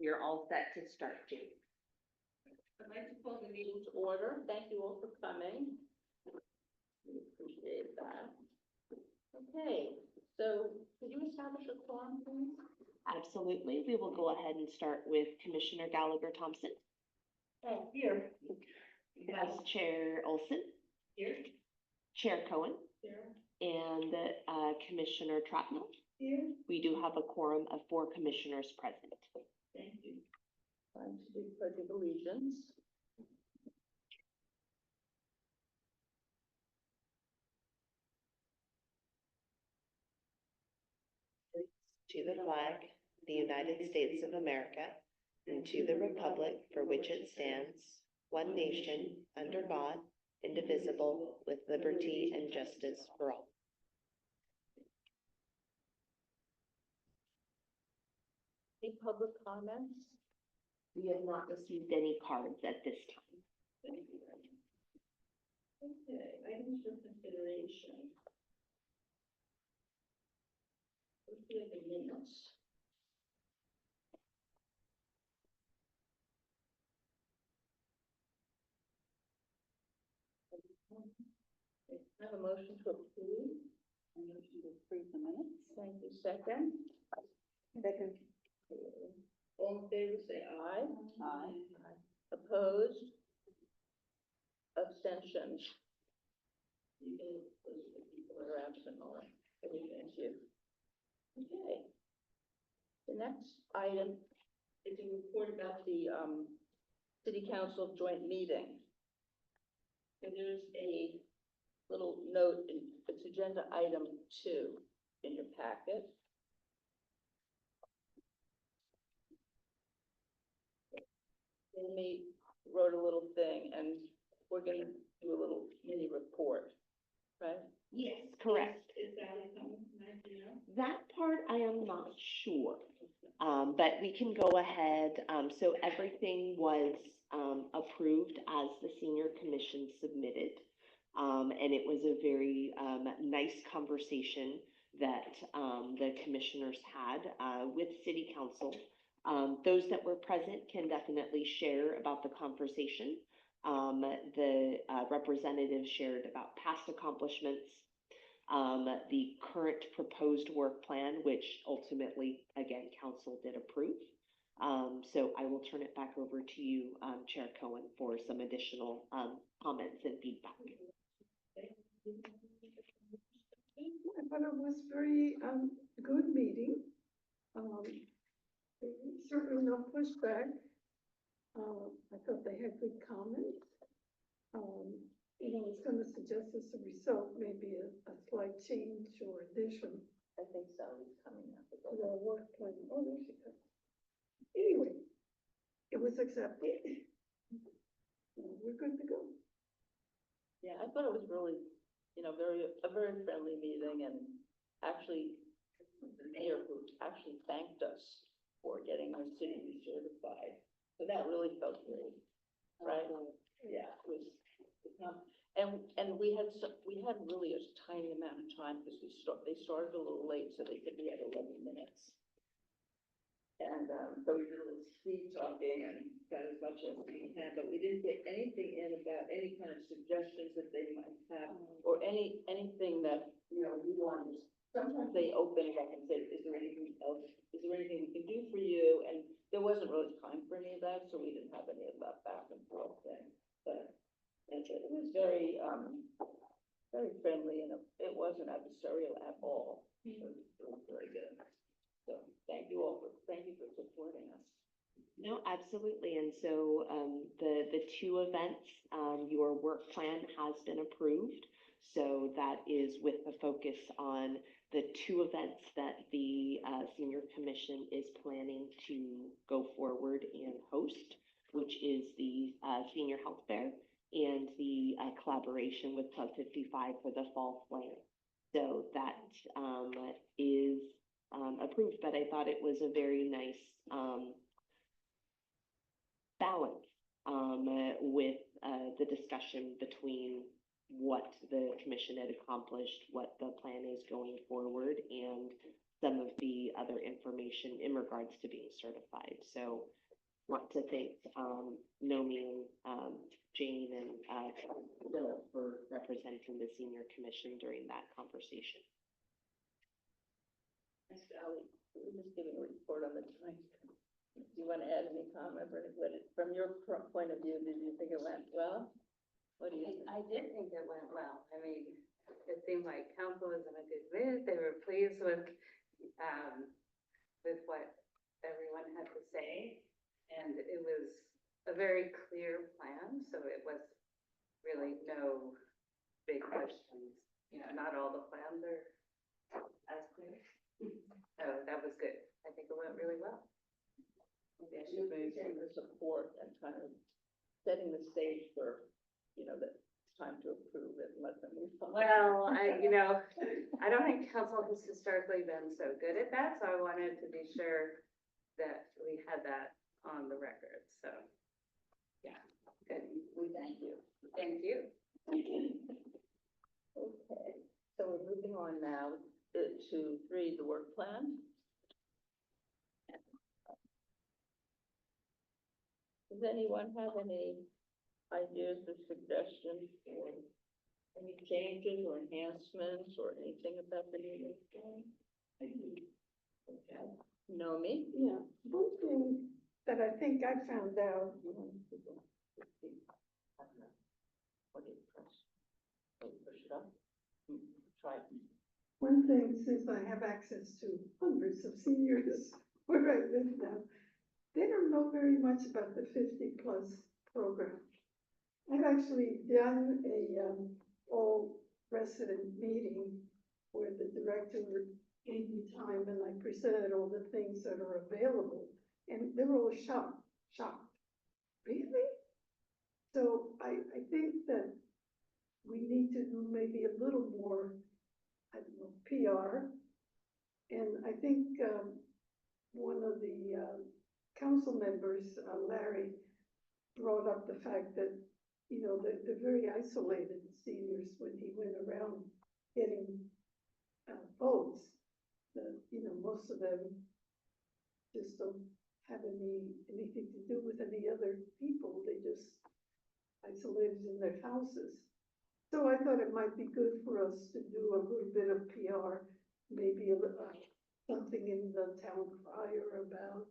you're all set to start, Jane. I'd like to call the meeting to order. Thank you all for coming. We appreciate that. Okay, so could you establish a quorum, please? Absolutely. We will go ahead and start with Commissioner Gallagher Thompson, Here. Vice Chair Olson, Here. Chair Cohen, Here. and Commissioner Trotman. Here. We do have a quorum of 4 commissioners present. Thank you. Time to do pledge of allegiance. To the flag, of the United States of America, and to the republic for which it stands, one nation, under God, indivisible, with liberty and justice for all. Any public comments? We have not received any cards at this time. Thank you. Okay, items for consideration. Let's do the minutes. I have a motion to approve. A motion to approve the minutes. Thank you. Second? Second. All in favor, say aye. Aye. Opposed? Abstentions? You can, those are the people that are absent, all right. Thank you. Okay. The next item is a report about the city council joint meeting. So there's a little note, it's agenda item 2 in your packet. Amy wrote a little thing, and we're gonna do a little mini report, right? Yes, correct. Is that coming tonight, do you know? That part I am not sure, but we can go ahead. So everything was approved as the senior commission submitted. And it was a very nice conversation that the commissioners had with city council. Those that were present can definitely share about the conversation. The representatives shared about past accomplishments, the current proposed work plan, which ultimately, again, council did approve. So I will turn it back over to you, Chair Cohen, for some additional comments and feedback. I thought it was very good meeting. Certainly no pushback. I thought they had good comments. I was going to suggest as a result, maybe a slight change or addition. I think so, it's coming up. To our work plan. Oh, there she comes. Anyway, it was accepted. We're good to go. Yeah, I thought it was really, a very friendly meeting, and actually, the mayor who actually thanked us for getting our city recertified. So that really felt great, right? Yeah, it was, and we had really a tiny amount of time because they started a little late, so they said we had 11 minutes. And so we did a little speed talking and got as much as we can, but we didn't get anything in about any kind of suggestions that they might have, or anything that, we wanted. Sometimes they open it up and say, is there anything else? Is there anything we can do for you? And there wasn't really time for any of that, so we didn't have any of that back and forth thing. But it was very, very friendly, and it wasn't adversarial at all. It was very good. So thank you for supporting us. No, absolutely. And so the 2 events, your work plan has been approved. So that is with the focus on the 2 events that the senior commission is planning to go forward and host, which is the senior health fair and the collaboration with Club 55 for the fall plan. So that is approved, but I thought it was a very nice balance with the discussion between what the commission had accomplished, what the plan is going forward, and some of the other information in regards to being certified. So want to thank, Nomi and, Jane and, Philip for representing the senior commission during that conversation. Ms. Valley, we're just giving a report on the time. Do you want to add any comment or anybody, from your point of view, did you think it went well? What do you think? I did think it went well. I mean, it seemed like council was in a good mood. They were pleased with what everyone had to say. And it was a very clear plan, so it was really no big questions. You know, not all the plans are as clear. So that was good. I think it went really well. Maybe I should be getting the support and kind of setting the stage for, you know, that it's time to approve it and let them move on. Well, I don't think council has historically been so good at that, so I wanted to be sure that we had that on the record, so. Yeah, good. We thank you. Thank you. Okay, so we're moving on now to 3, the work plan. Does anyone have any ideas or suggestions for any changes or enhancements or anything about the new work plan? Okay. Nomi? Yeah, one thing that I think I found out, What do you press? Oh, push it up? Try it. one thing, since I have access to hundreds of seniors where I live now, they don't know very much about the 50+ program. I've actually done a, all resident meeting where the director gave me time and I presented all the things that are available, and they were all shocked. Really? So I think that we need to do maybe a little more, I don't know, PR. And I think, one of the, council members, Larry, brought up the fact that, you know, they're very isolated seniors when he went around getting, votes. You know, most of them just don't have anything to do with any other people. They just isolated in their houses. So I thought it might be good for us to do a little bit of PR, maybe something in the town crier about,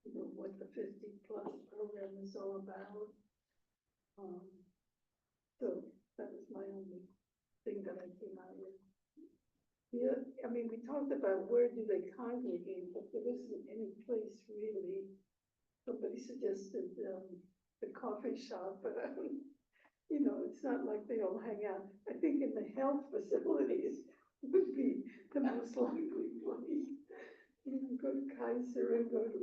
you know, what the 50+ program is all about. So that was my only thing that I came out with. Yeah, I mean, we talked about where do they congregate, but there isn't any place really. Somebody suggested the coffee shop, but you know, it's not like they all hang out. I think in the health facilities would be the most likely place. You know, go to Kaiser and go to,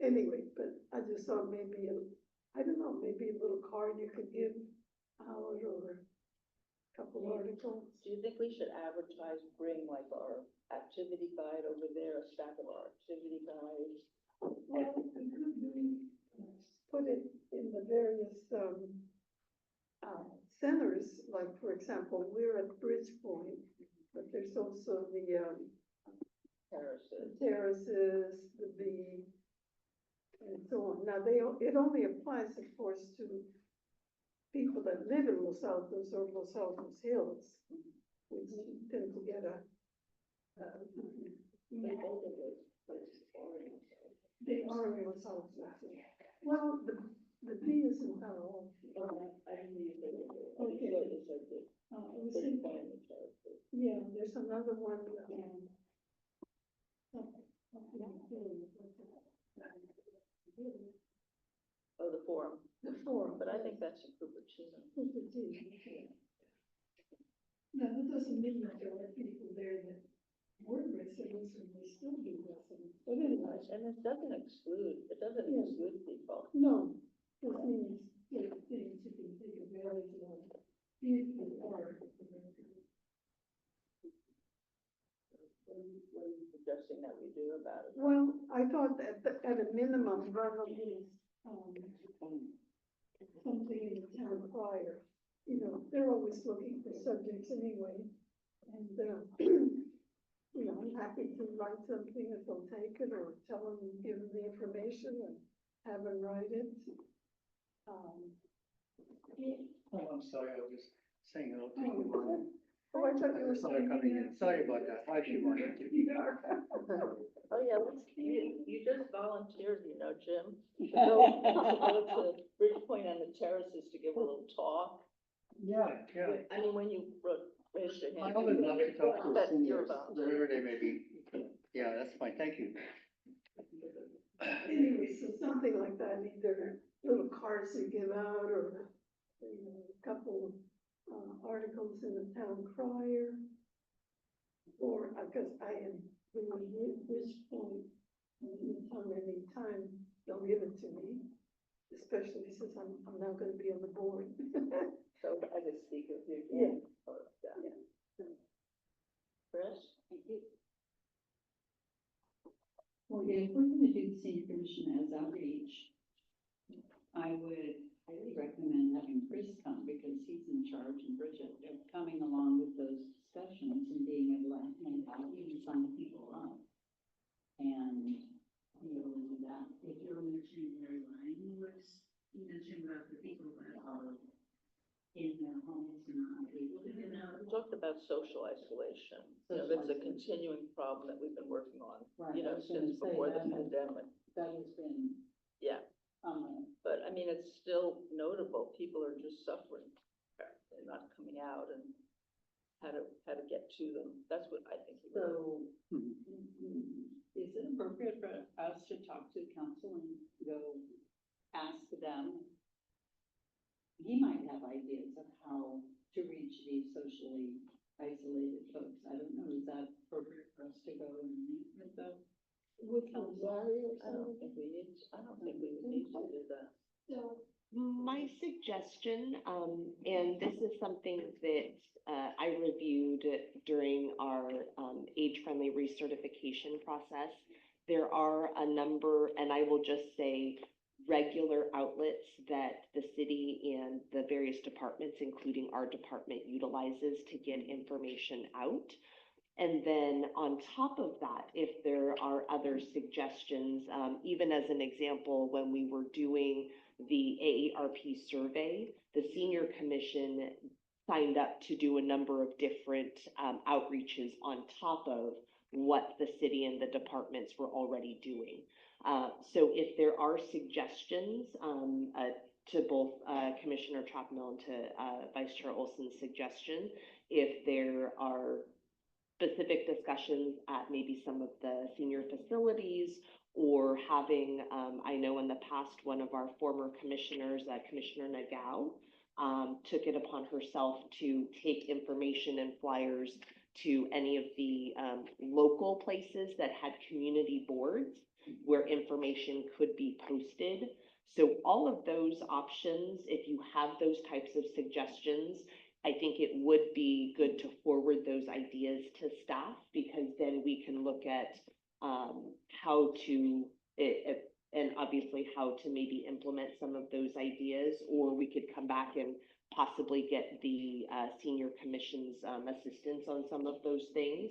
anyway, but I just thought maybe, I don't know, maybe a little card you could give out or a couple articles. Do you think we should advertise, bring like our activity guide over there, a stack of our activity guides? Well, we could really put it in the various centers, like for example, we're at Bridgepoint, but there's also the terraces, the B, and so on. Now, it only applies, of course, to people that live in Los Altos or Los Altos Hills, which tend to get they are in Los Altos. Well, the B is in Palo Alto. Okay. It was in, yeah, there's another one. Oh, the forum. The forum. But I think that's in Cupertino. Now, that doesn't mean that there are people there that were residents and they still do residents, but anyway. And it doesn't exclude Yeah. people. No, this means there are things you can take advantage of if you are. What are you suggesting that we do about it? Well, I thought that at a minimum, rather than, something in the town crier, you know, they're always looking for subjects anyway. And, you know, I'm happy to write something if they'll take it, or tell them, give them the information and have them write it. Yeah. Oh, I'm sorry, I was just saying hello to you. Oh, I thought you were Sorry, coming in. Sorry about that. Hi, Shivani. Oh, yeah, you just volunteered, you know, Jim, to go to Bridgepoint on the terraces to give a little talk. Yeah, yeah. I mean, when you raised your I hand. always love to talk to But you're seniors, volunteer. wherever they may be. Yeah, that's fine. Thank you. Anyway, so something like that, either little cards you give out, or, you know, a couple, articles in the town crier. Or, because I am, when this point, anytime they'll give it to me, especially since I'm now gonna be on the board. So as a speaker, you Yeah. can. Yeah. Yeah. Chris? Well, if we're gonna do the senior commission as outreach, I would highly recommend having Chris come, because he's in charge, and Bridget, of coming along with those discussions and being able to, even sign people up. And be able to do that. If you're mentioning Mary Ryan was, you mentioned about the people that are in their homes and not able to get out. We talked about social isolation. You know, that's a continuing problem that we've been working on, Right, you I know, was gonna since say before the that has- pandemic. That has been, Yeah, but I mean, it's still notable. People are just suffering. They're not coming out, and how to get to them. That's what I think. so, is it appropriate for us to talk to council and go ask them? He might have ideas of how to reach these socially isolated folks. I don't know, is that appropriate for us to go and meet with them? With Larry or I don't something. think we need, I don't think we would need to do that. So, My suggestion, and this is something that I reviewed during our age-friendly recertification process. There are a number, and I will just say, regular outlets that the city and the various departments, including our department, utilizes to get information out. And then on top of that, if there are other suggestions, even as an example, when we were doing the AARP survey, the senior commission signed up to do a number of different outreaches on top of what the city and the departments were already doing. So if there are suggestions to both Commissioner Chapman and to Vice Chair Olson's suggestion, if there are specific discussions at maybe some of the senior facilities, or having, I know in the past, one of our former commissioners, Commissioner Nagao, took it upon herself to take information and flyers to any of the local places that had community boards where information could be posted. So all of those options, if you have those types of suggestions, I think it would be good to forward those ideas to staff, because then we can look at how to, and obviously how to maybe implement some of those ideas, or we could come back and possibly get the senior commission's assistance on some of those things.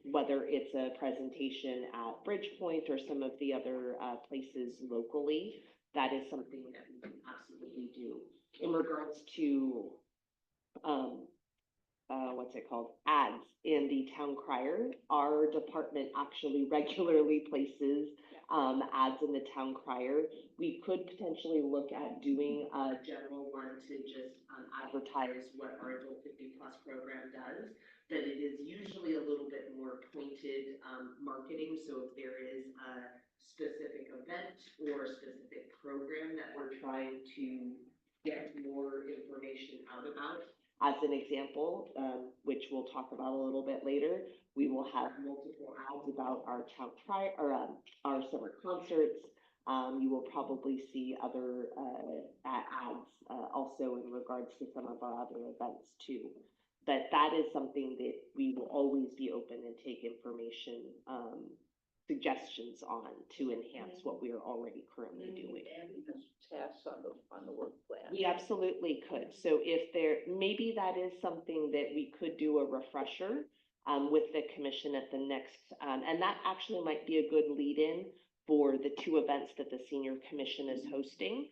Whether it's a presentation at Bridgepoint or some of the other places locally, that is something that we can absolutely do. In regards to what's it called? Ads in the town crier. Our department actually regularly places ads in the town crier. We could potentially look at doing a general one to just advertise what our adult 50+ program does. But it is usually a little bit more pointed marketing. So if there is a specific event or a specific program that we're trying to get more information out about. As an example, which we'll talk about a little bit later, we will have multiple ads about our town crier, or our summer concerts. You will probably see other ads also in regards to some of our other events too. But that is something that we will always be open and take information, suggestions on to enhance what we are already currently doing. And tasks on the work plan. We absolutely could. So if there, maybe that is something that we could do a refresher. with the commission at the next, and that actually might be a good lead-in for the two events that the senior commission is hosting.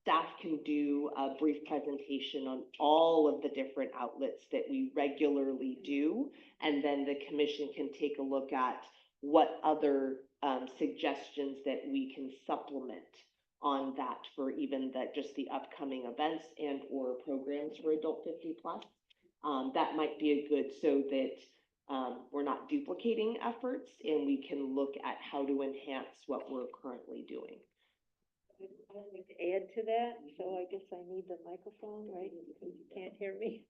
Staff can do a brief presentation on all of the different outlets that we regularly do, and then the commission can take a look at what other suggestions that we can supplement on that for even that, just the upcoming events and or programs for adult 50 plus. That might be a good, so that we're not duplicating efforts and we can look at how to enhance what we're currently doing. I'd like to add to that, so I guess I need the microphone, right, because you can't hear me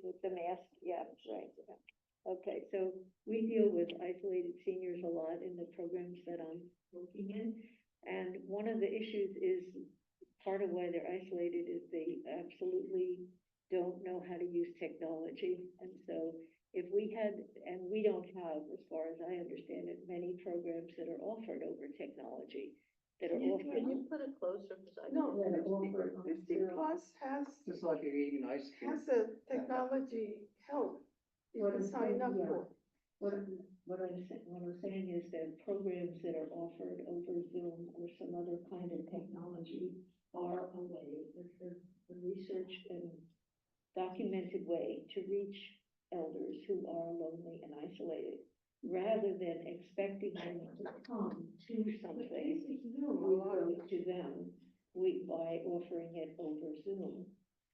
with the mask, yeah, right. Yeah. Okay, so we deal with isolated seniors a lot in the programs that I'm working in, and one of the issues is, part of why they're isolated is they absolutely don't know how to use technology, and so if we had, and we don't have, as far as I understand it, many programs that are offered over technology, that are Can offered. you put it closer? 'Cause I No, don't- 50 plus has Just like you're eating ice cream. a technology help you What can I'm sign up saying, yeah. for. What I'm saying is that programs that are offered over Zoom or some other kind of technology are a way, the research and documented way to reach elders who are lonely and isolated, rather than expecting them to come to something. We go to them, by offering it over Zoom.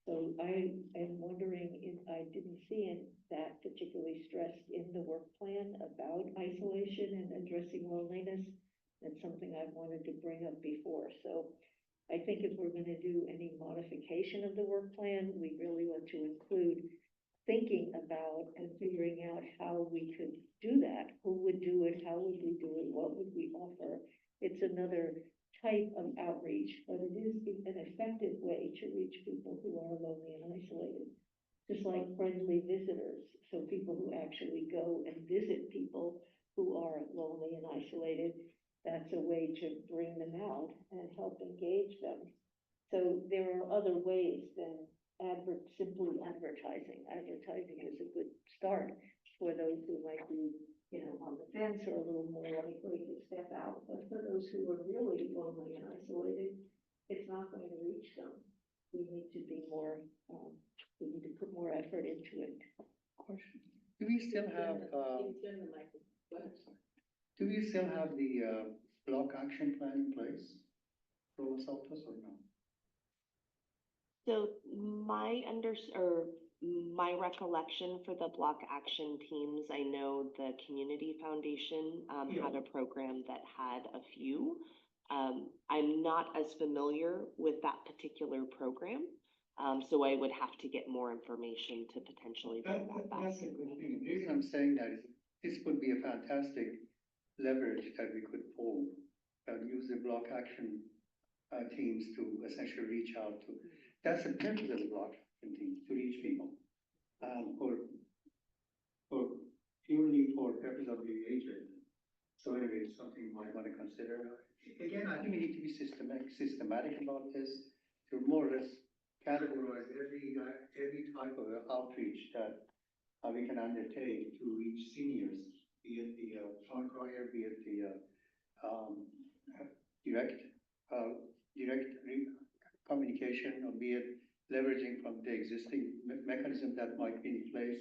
So I am wondering if I didn't see that particularly stressed in the work plan about isolation and addressing loneliness. That's something I've wanted to bring up before. So I think if we're gonna do any modification of the work plan, we really want to include thinking about and figuring out how we could do that. Who would do it? How would we do it? What would we offer? It's another type of outreach, but it is an effective way to reach people who are lonely and isolated. Just like friendly visitors, so people who actually go and visit people who are lonely and isolated, that's a way to bring them out and help engage them. So there are other ways than simply advertising. Advertising is a good start for those who might be, on the fence or a little more likely to step out. But for those who are really lonely and isolated, it's not going to reach them. We need to be more, we need to put more effort into it. Question. Do we still have, Turn the microphone. Go ahead. do we still have the, block action plan in place for Los Altos or no? So my recollection for the block action teams, I know the Community Foundation had a program that had a few. I'm not as familiar with that particular program, so I would have to get more information to potentially bring that back. That's a good thing. The reason I'm saying that is this would be a fantastic leverage that we could pull, use the block action teams to essentially reach out to. That's the purpose of the block action teams, to reach people. Purely for purpose of the agent. So anyway, it's something you might want to consider. Again, I think we need to be systematic about this, to more or less categorize every type of outreach that we can undertake to reach seniors, be it the front crier, be it the direct communication, or be it leveraging from the existing mechanism that might be in place.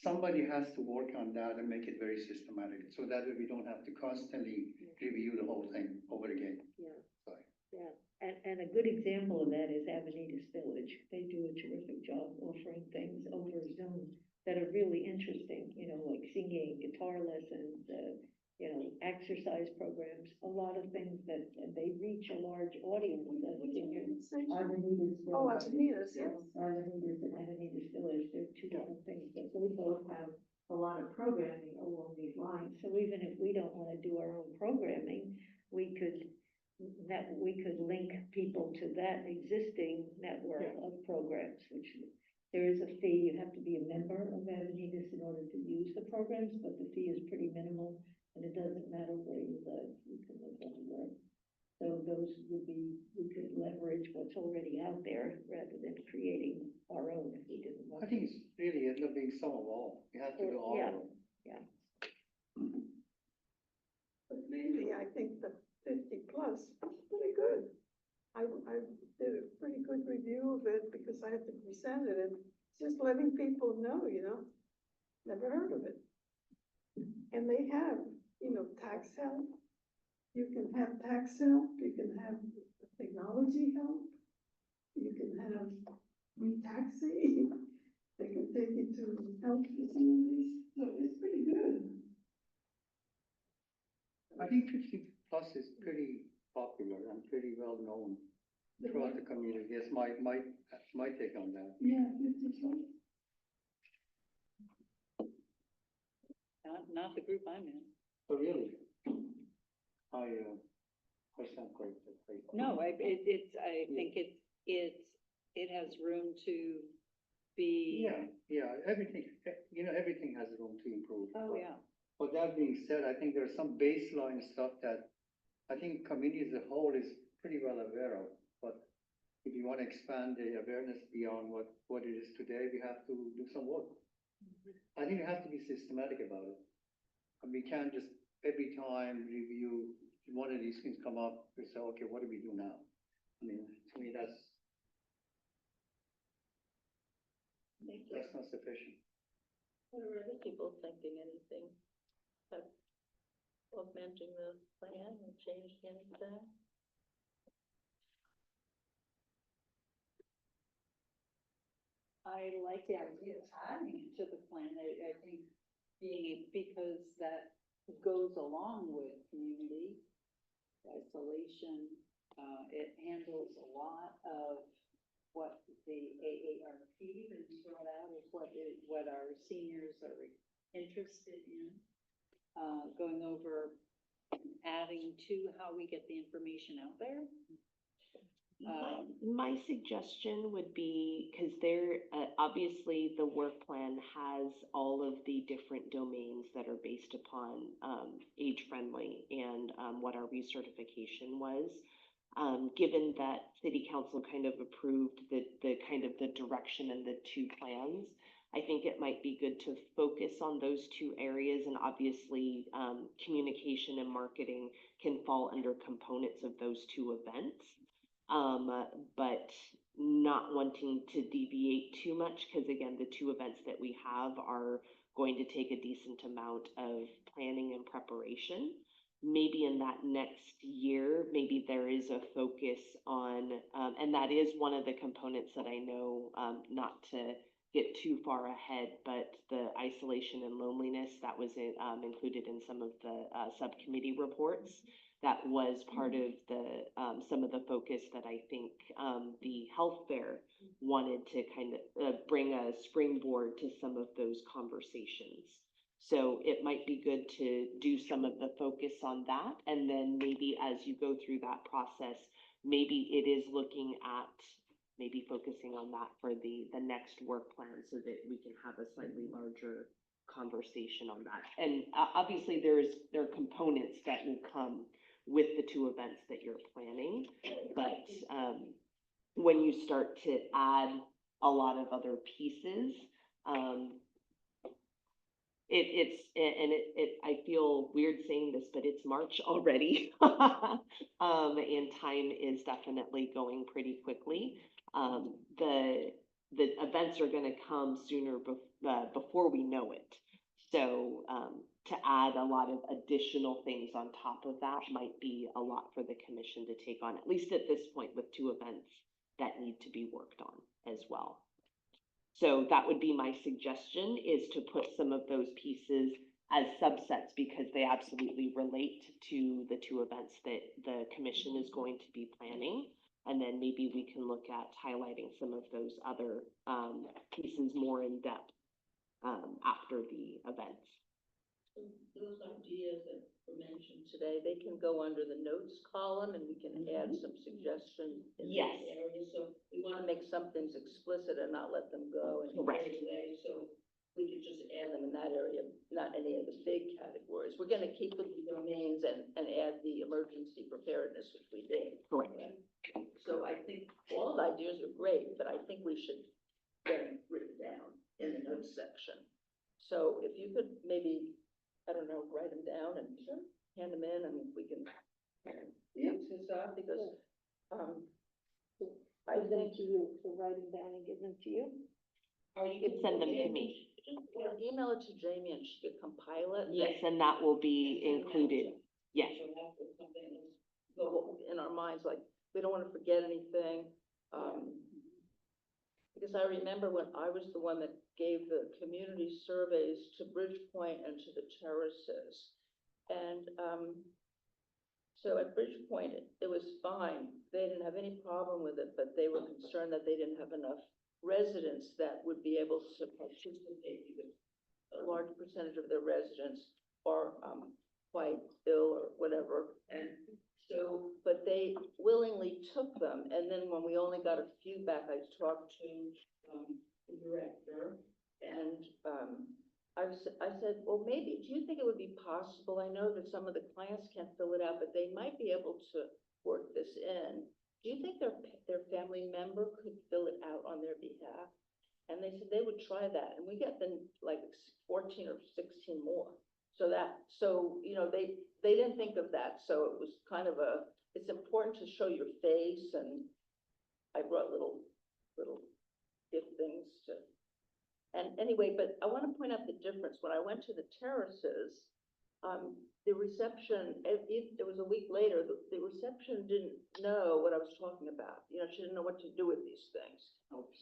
Somebody has to work on that and make it very systematic, so that way we don't have to constantly review the whole thing over again. Yeah. Sorry. Yeah, and a good example of that is Avenidas Village. They do a terrific job offering things over Zoom that are really interesting, like singing, guitar lessons, exercise programs, a lot of things that they reach a large audience. Avenidas Oh, Village. Avenidas, yes. Avenidas and Avenidas Village, they're two different things, but they both have a lot of programming along these lines. So even if we don't want to do our own programming, we could link people to that existing network of programs, which there is a fee. You have to be a member of Avenidas in order to use the programs, but the fee is pretty minimal, and it doesn't matter where you live. You can live anywhere. So those would be, we could leverage what's already out there rather than creating our own if we didn't want I to. think it's really end up being some of all. You have to do all Yeah. of them. But mainly, I think the 50 plus is pretty good. I did a pretty good review of it because I had to present it and just letting people know, never heard of it. And they have, tax help. You can have tax help, you can have technology help, you can have re-taxing. They can take you to health facilities, so it's pretty good. I think 50 plus is pretty popular and pretty well known throughout the community. That's my take on that. Yeah, 50 plus. Not the group I'm in. So really, what's that great? No, I think it has room to be. Yeah, everything, everything has room to improve. Oh, yeah. But that being said, I think there's some baseline stuff that I think community as a whole is pretty well aware of. But if you want to expand the awareness beyond what it is today, we have to do some work. I think we have to be systematic about it. And we can't just every time review one of these things come up, we say, okay, what do we do now? I mean, to me, that's not sufficient. What are other people thinking, anything? Augmenting the plan and changing anything? I like the idea of adding it to the plan. I think because that goes along with community isolation. It handles a lot of what the AARP has brought out of what our seniors are interested in. Going over, adding to how we get the information out there. My suggestion would be, because obviously the work plan has all of the different domains that are based upon age friendly and what our recertification was. Given that city council kind of approved the kind of the direction and the two plans, I think it might be good to focus on those two areas, and obviously communication and marketing can fall under components of those two events. But not wanting to deviate too much, because again, the two events that we have are going to take a decent amount of planning and preparation. Maybe in that next year, maybe there is a focus on, and that is one of the components that I know, not to get too far ahead, but the isolation and loneliness that was included in some of the subcommittee reports. That was part of the some of the focus that I think the health fair wanted to kind of bring a springboard to some of those conversations. So it might be good to do some of the focus on that, and then maybe as you go through that process, maybe it is looking at maybe focusing on that for the next work plan, so that we can have a slightly larger conversation on that. And obviously there are components that will come with the two events that you're planning, but when you start to add a lot of other pieces, I feel weird saying this, but it's March already. And time is definitely going pretty quickly. The events are gonna come sooner before we know it. So, to add a lot of additional things on top of that might be a lot for the commission to take on, at least at this point, with two events that need to be worked on as well. So that would be my suggestion, is to put some of those pieces as subsets, because they absolutely relate to the two events that the commission is going to be planning. And then maybe we can look at highlighting some of those other pieces more in depth after the events. So those ideas that were mentioned today, they can go under the notes column, and we can add some suggestions in Yes. those areas. So we want to make some things explicit and not let them go and Correct. away. So we could just add them in that area, not any of the big categories. We're gonna keep with the domains and add the emergency preparedness, which we did. Correct. So I think all the ideas are great, but I think we should get them written down in the notes section. So if you could maybe, I don't know, write them down and hand them in, and we can use this up, because, I Give them think. to you, so write them down and give them to you. Or you could send them to me. Email it to Jamie and she could compile it. Yes, and that will be included, yes. So that was something that's go in our minds, like, we don't wanna forget anything, because I remember when I was the one that gave the community surveys to Bridgepoint and to the terraces. And, so at Bridgepoint, it was fine, they didn't have any problem with it, but they were concerned that they didn't have enough residents that would be able to participate, because a large percentage of their residents are, quite ill or whatever, and so, but they willingly took them, and then when we only got a few back, I talked to, the director, and, I said, well, maybe, do you think it would be possible, I know that some of the clients can't fill it out, but they might be able to work this in. Do you think their family member could fill it out on their behalf? And they said they would try that, and we got them like 14 or 16 more. So they didn't think of that, so it was kind of it's important to show your face, and I brought little gift things to. And anyway, but I want to point out the difference. When I went to the terraces, the reception, it was a week later, the reception didn't know what I was talking about. You know, she didn't know what to do with these things.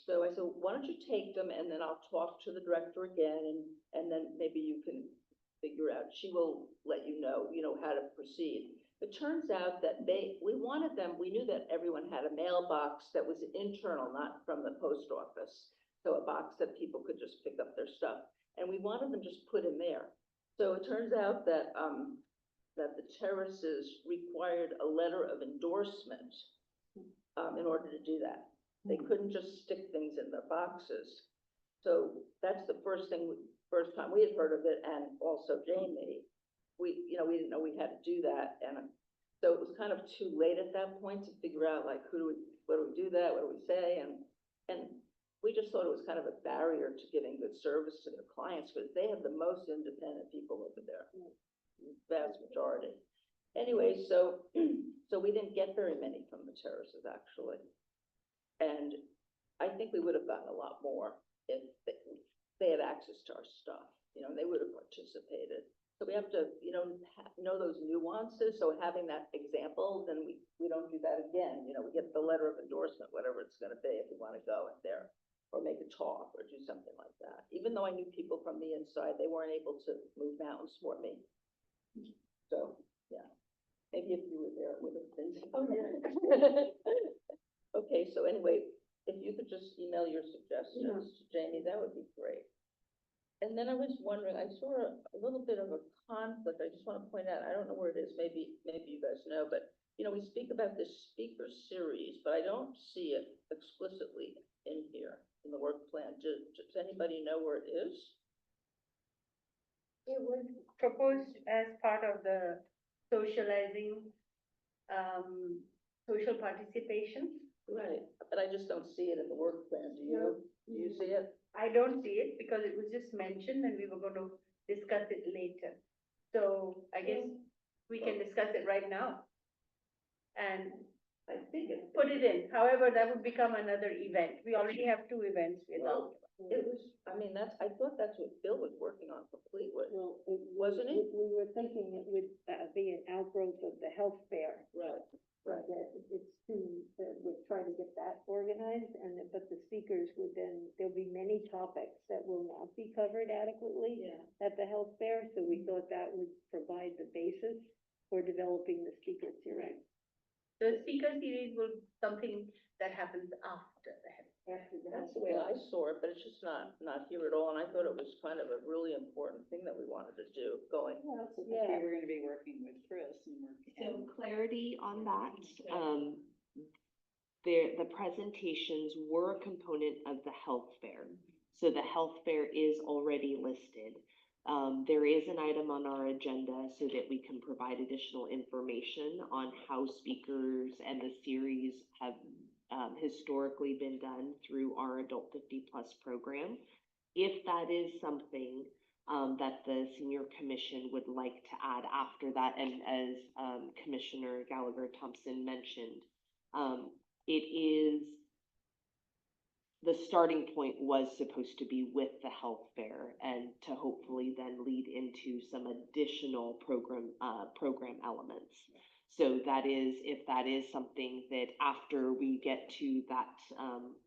So I said, why don't you take them, and then I'll talk to the director again, and then maybe you can figure out, she will let you know, how to proceed. It turns out that we wanted them, we knew that everyone had a mailbox that was internal, not from the post office. So a box that people could just pick up their stuff, and we wanted them just put in there. So it turns out that, that the terraces required a letter of endorsement, in order to do that. They couldn't just stick things in their boxes. So that's the first time we had heard of it, and also Jamie. We didn't know we had to do that, and so it was kind of too late at that point to figure out, like, what do we do that, what do we say, and we just thought it was kind of a barrier to giving good service to their clients, because they have the most independent people over there, vast majority. Anyway, so we didn't get very many from the terraces, actually. And I think we would have gotten a lot more if they had access to our stuff, they would have participated. So we have to, know those nuances, so having that example, then we don't do that again, we get the letter of endorsement, whatever it's gonna be, if we wanna go in there, or make a talk, or do something like that. Even though I knew people from the inside, they weren't able to move mountains for me. So, yeah, maybe if you were there, it would have been. Oh, yeah. Okay, so anyway, if you could just email your suggestions to Jamie, that would be great. And then I was wondering, I saw a little bit of a conflict, I just want to point out, I don't know where it is, maybe you guys know, but, we speak about this speaker series, but I don't see it explicitly in here, in the work plan. Does anybody know where it is? It was proposed as part of the socializing, social participation. Right, but I just don't see it in the work plan, do you? Do you see it? I don't see it because it was just mentioned and we were going to discuss it later. So I guess we can discuss it right now. And I think it. put it in. However, that would become another event. We already have 2 events we're talking about. It was, I thought that's what Bill was working on for Fleetwood. Well, Wasn't it? We were thinking it would be an outgrowth of the health fair. Right. That it's we're trying to get that organized, but the speakers would then, there'll be many topics that will not be covered adequately at the health fair, so we thought that would provide the basis for developing the speaker series. The speaker series will something that happens after the health. That's the way I saw it, but it's just not here at all, and I thought it was kind of a really important thing that we wanted to do, going. Well, so Yeah. we're gonna be working with Chris and So clarity on that, the presentations were a component of the health fair. So the health fair is already listed. There is an item on our agenda so that we can provide additional information on how speakers and the series have historically been done through our Adult 50+ program. If that is something that the Senior Commission would like to add after that, and as Commissioner Gallagher Thompson mentioned, it is, the starting point was supposed to be with the health fair and to hopefully then lead into some additional program elements. So that is, if that is something that after we get to that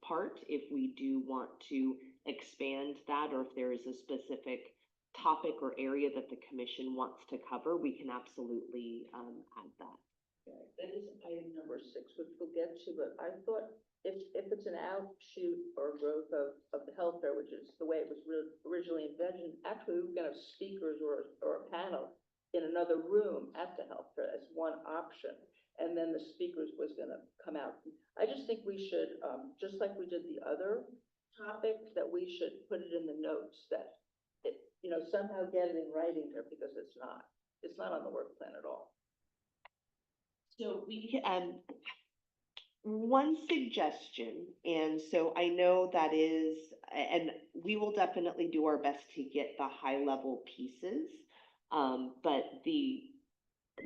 part, if we do want to expand that, or if there is a specific topic or area that the commission wants to cover, we can absolutely add that. Okay, that is item number 6, which we'll get to, but I thought if it's an outshoot or growth of the health fair, which is the way it was originally envisioned, actually we were gonna have speakers or a panel in another room at the health fair as one option, and then the speakers was gonna come out. I just think we should, just like we did the other topic, that we should put it in the notes that it, somehow get it in writing there, because it's not on the work plan at all. So we, one suggestion, and so I know that is, and we will definitely do our best to get the high level pieces, but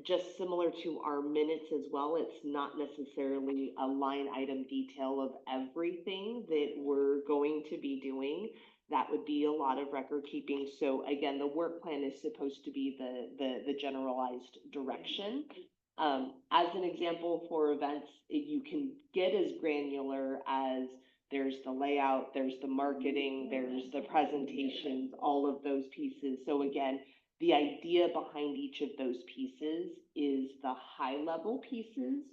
just similar to our minutes as well, it's not necessarily a line item detail of everything that we're going to be doing. That would be a lot of record keeping. So again, the work plan is supposed to be the generalized direction. As an example for events, you can get as granular as there's the layout, there's the marketing, there's the presentations, all of those pieces. So again, the idea behind each of those pieces is the high level pieces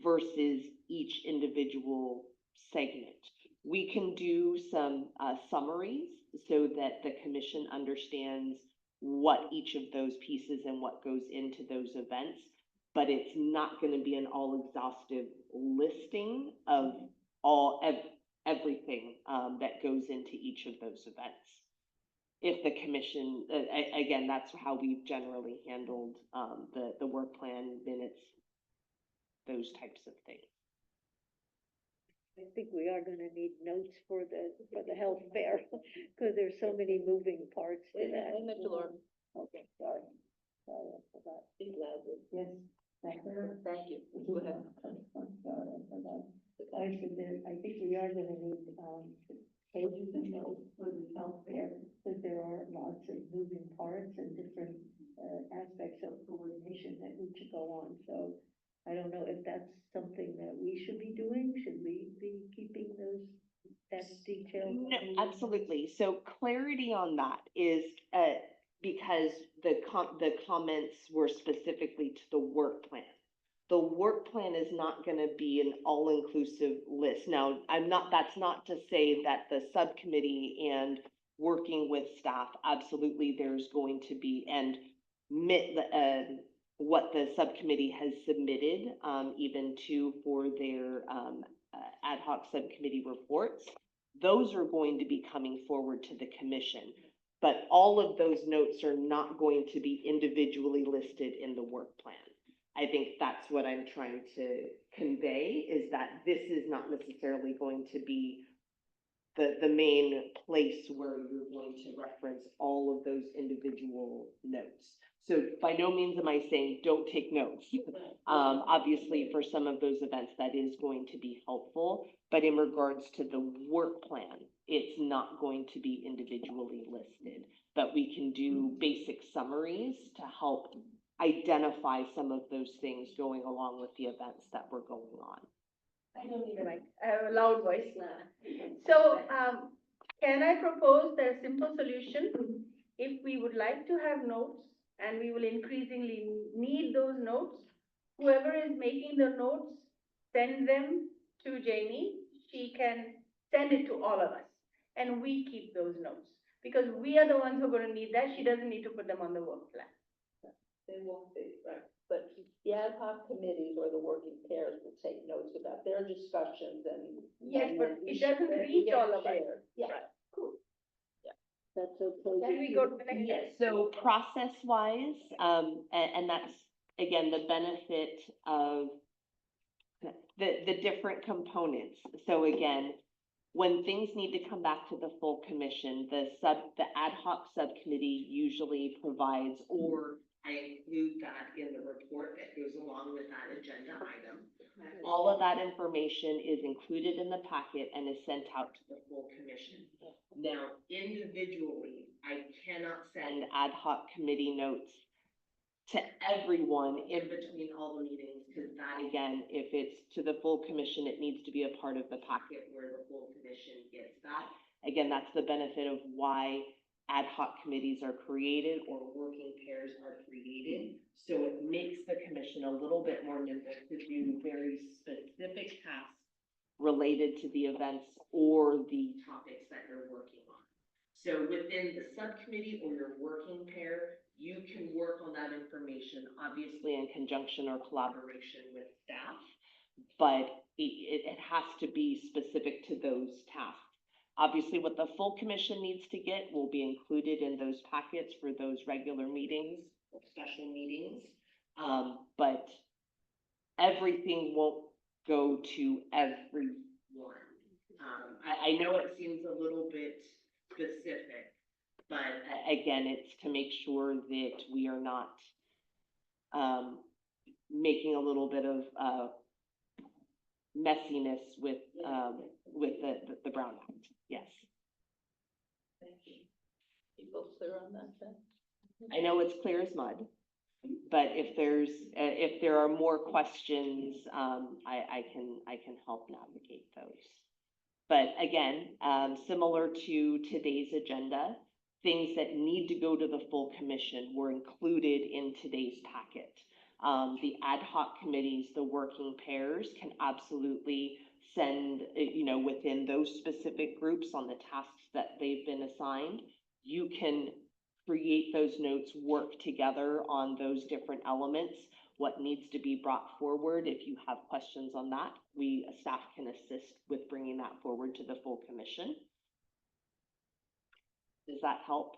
versus each individual segment. We can do some summaries so that the commission understands what each of those pieces and what goes into those events, but it's not going to be an all exhaustive listing of everything that goes into each of those events. If the commission, again, that's how we've generally handled the work plan minutes, those types of things. I think we are gonna need notes for the health fair, because there's so many moving parts to that. I meant to Laura. Okay, sorry. Sorry, I forgot. Speak loudly. Yes, thank you. Thank you. Go ahead. I'm sorry, I forgot. I think we are gonna need, pages and notes for the health fair, because there are lots of moving parts and different, aspects of coordination that need to go on, so I don't know if that's something that we should be doing. Should we be keeping that detail? No, absolutely. So clarity on that is because the comments were specifically to the work plan. The work plan is not going to be an all-inclusive list. Now, that's not to say that the subcommittee and working with staff, absolutely there's going to be, and what the subcommittee has submitted, even for their ad hoc subcommittee reports, those are going to be coming forward to the commission. But all of those notes are not going to be individually listed in the work plan. I think that's what I'm trying to convey, is that this is not necessarily going to be the main place where you're going to reference all of those individual notes. So by no means am I saying don't take notes. Obviously, for some of those events, that is going to be helpful. But in regards to the work plan, it's not going to be individually listed. But we can do basic summaries to help identify some of those things going along with the events that were going on. I don't need a mic, I have a loud voice. So, can I propose the simple solution? If we would like to have notes, and we will increasingly need those notes, whoever is making the notes, send them to Jamie. She can send it to all of us, and we keep those notes. Because we are the ones who are gonna need that, she doesn't need to put them on the work plan. They won't be, right? But the ad hoc committees or the working pairs will take notes about their discussions and. Yes, but then it doesn't then reach get all of us. shared. Yeah, Right. cool. that's okay. Can we go to the next? Yes, so process-wise, and that's, again, the benefit of the different components. So again, when things need to come back to the full commission, the ad hoc subcommittee usually provides, or I include that in the report that goes along with that agenda item. All of that information is included in the packet and is sent out to the full commission. Now, individually, I cannot send ad hoc committee notes to everyone in between all the meetings, because that, again, if it's to the full commission, it needs to be a part of the packet where the full commission gets that. Again, that's the benefit of why ad hoc committees are created or working pairs are created. So it makes the commission a little bit more nimble to do very specific tasks related to the events or the topics that you're working on. So within the subcommittee or your working pair, you can work on that information, obviously in conjunction or collaboration with staff, but it has to be specific to those tasks. Obviously, what the full commission needs to get will be included in those packets for those regular meetings, or special meetings. But everything won't go to everyone. I know it seems a little bit specific, but again, it's to make sure that we are not making a little bit of messiness with the Brown Act. Yes, Thank you. People clear on that then? I know it's clear as mud, but if there are more questions, I can help navigate those. But again, similar to today's agenda, things that need to go to the full commission were included in today's packet. The ad hoc committees, the working pairs can absolutely send, within those specific groups on the tasks that they've been assigned, you can create those notes, work together on those different elements, what needs to be brought forward. If you have questions on that, staff can assist with bringing that forward to the full commission. Does that help?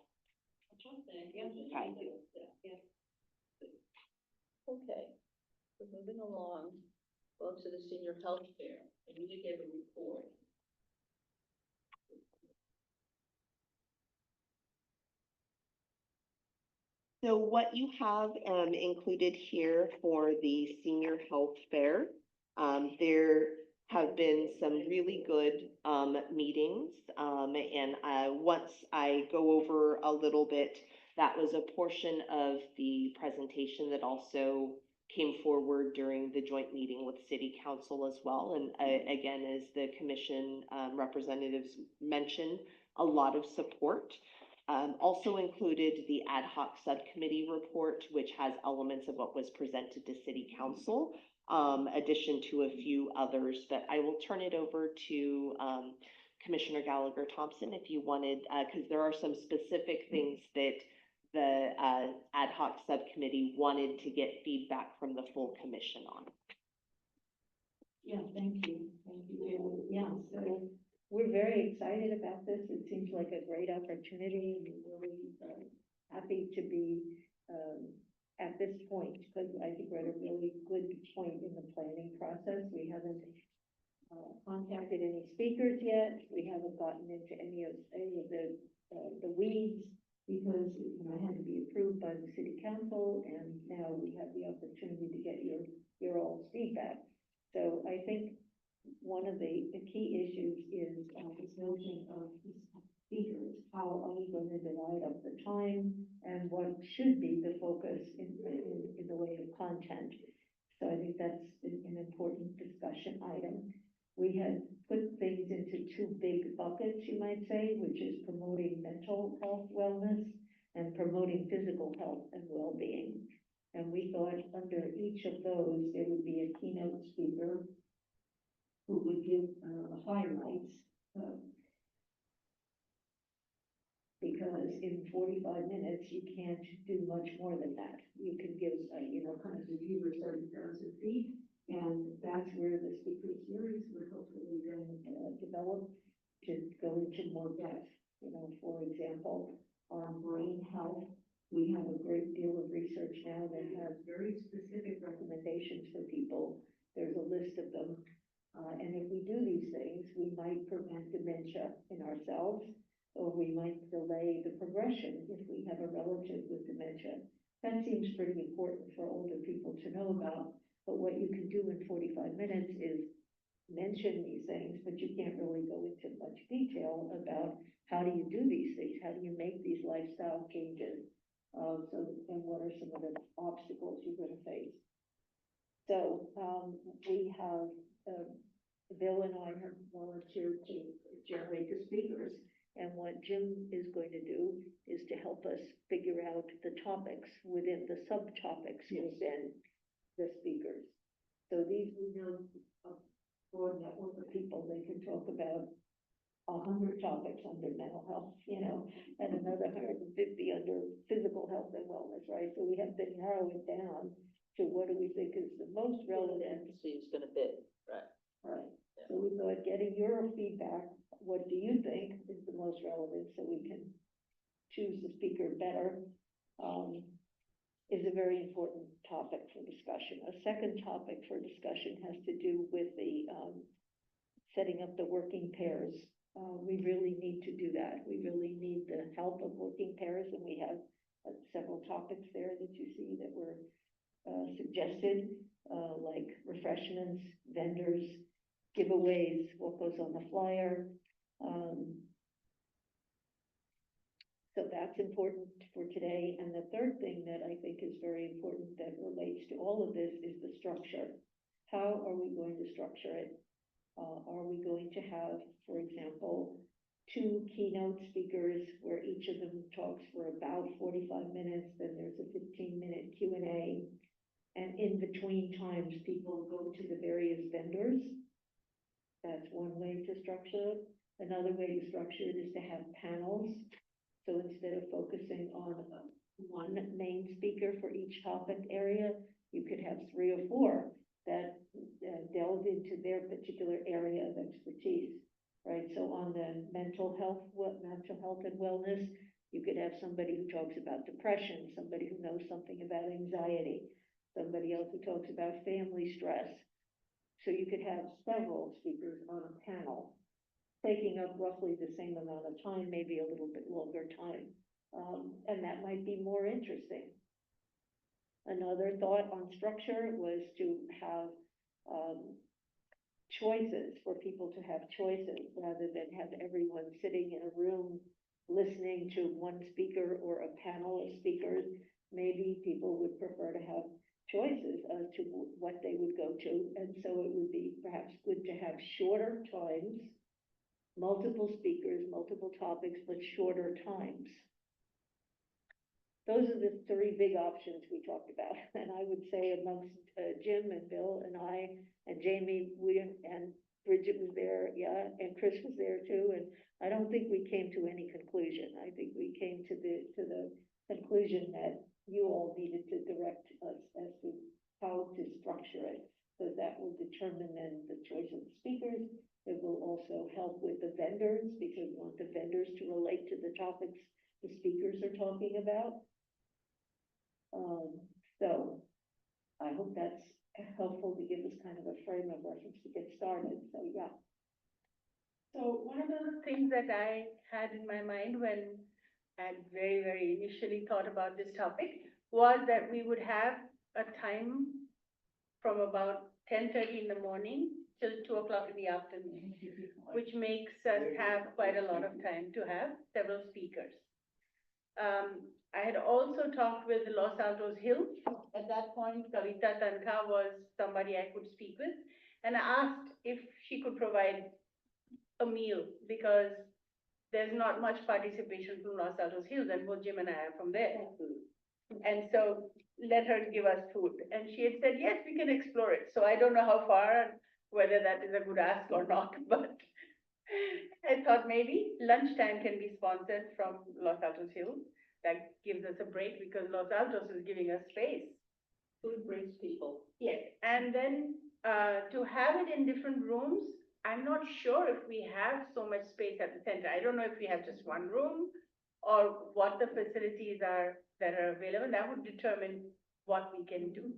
Okay. Okay, so moving along, well, to the senior health fair, and you did get a report. So what you have included here for the senior health fair, there have been some really good meetings. And once I go over a little bit, that was a portion of the presentation that also came forward during the joint meeting with City Council as well. And again, as the commission representatives mentioned, a lot of support. Also included the ad hoc subcommittee report, which has elements of what was presented to City Council, addition to a few others. But I will turn it over to Commissioner Gallagher Thompson if you wanted, because there are some specific things that the ad hoc subcommittee wanted to get feedback from the full commission on. Yeah, thank you. Thank you. Yeah, so we're very excited about this. It seems like a great opportunity. We're really happy to be at this point, because I think we're at a really good point in the planning process. We haven't contacted any speakers yet. We haven't gotten into any of the weeds, because it had to be approved by the City Council, and now we have the opportunity to get your all's feedback. So I think one of the key issues is this notion of speakers. How are we going to divide up the time, and what should be the focus in the way of content? So I think that's an important discussion item. We had put things into two big buckets, you might say, which is promoting mental health wellness and promoting physical health and well-being. And we thought under each of those, there would be a keynote speaker who would give highlights, because in 45 minutes, you can't do much more than that. You can give, kind of the viewer 30,000 feet, and that's where the speaker series would hopefully then develop to go into more depth. You know, for example, on brain health, we have a great deal of research now that has very specific recommendations for people. There's a list of them. And if we do these things, we might prevent dementia in ourselves, or we might delay the progression if we have a relative with dementia. That seems pretty important for older people to know about. But what you can do in 45 minutes is mention these things, but you can't really go into much detail about how do you do these things? How do you make these lifestyle changes? And what are some of the obstacles you're going to face? So, we have, Bill and I have volunteered to generate the speakers. And what Jim is going to do is to help us figure out the topics within the subtopics within the speakers. So these, we know, a broad network of people, they can talk about 100 topics under mental health, you know, and another 150 under physical health and wellness, right? So we have to narrow it down to what do we think is the most relevant. See, it's gonna be, right? Right, so we thought getting your feedback, what do you think is the most relevant, so we can choose the speaker better, is a very important topic for discussion. A second topic for discussion has to do with the, setting up the working pairs. We really need to do that. We really need the help of working pairs, and we have several topics there that you see that were suggested, like refreshments, vendors, giveaways, what goes on the flyer. So that's important for today. And the third thing that I think is very important that relates to all of this is the structure. How are we going to structure it? Are we going to have, for example, 2 keynote speakers where each of them talks for about 45 minutes, then there's a 15-minute Q&A, and in between times, people go to the various vendors? That's one way to structure it. Another way to structure it is to have panels. So instead of focusing on one main speaker for each topic area, you could have 3 or 4 that delve into their particular area of expertise, right? So on the mental health and wellness, you could have somebody who talks about depression, somebody who knows something about anxiety, somebody else who talks about family stress. So you could have several speakers on a panel, taking up roughly the same amount of time, maybe a little bit longer time. And that might be more interesting. Another thought on structure was to have choices, for people to have choices, rather than have everyone sitting in a room listening to one speaker or a panel of speakers. Maybe people would prefer to have choices as to what they would go to. And so it would be perhaps good to have shorter times, multiple speakers, multiple topics, but shorter times. Those are the 3 big options we talked about. And I would say amongst Jim and Bill and I and Jamie, and Bridget was there, yeah, and Chris was there too. And I don't think we came to any conclusion. I think we came to the conclusion that you all needed to direct us as to how to structure it. So that will determine then the choice of the speakers. It will also help with the vendors, because we want the vendors to relate to the topics the speakers are talking about. So I hope that's helpful to give us kind of a frame of reference to get started. So yeah. So one of the things that I had in my mind when I very, very initially thought about this topic was that we would have a time from about 10:30 in the morning till 2 o'clock in the afternoon, which makes us have quite a lot of time to have several speakers. I had also talked with Los Altos Hills. At that point, Kavita Tanka was somebody I could speak with, and I asked if she could provide a meal, because there's not much participation from Los Altos Hills, and both Jim and I are from there. And so let her give us food. And she had said, yes, we can explore it. So I don't know how far and whether that is a good ask or not, but I thought maybe lunchtime can be sponsored from Los Altos Hills. That gives us a break, because Los Altos is giving us space. Food brings people. Yes, and then to have it in different rooms, I'm not sure if we have so much space at the center. I don't know if we have just one room or what the facilities are that are available. That would determine what we can do.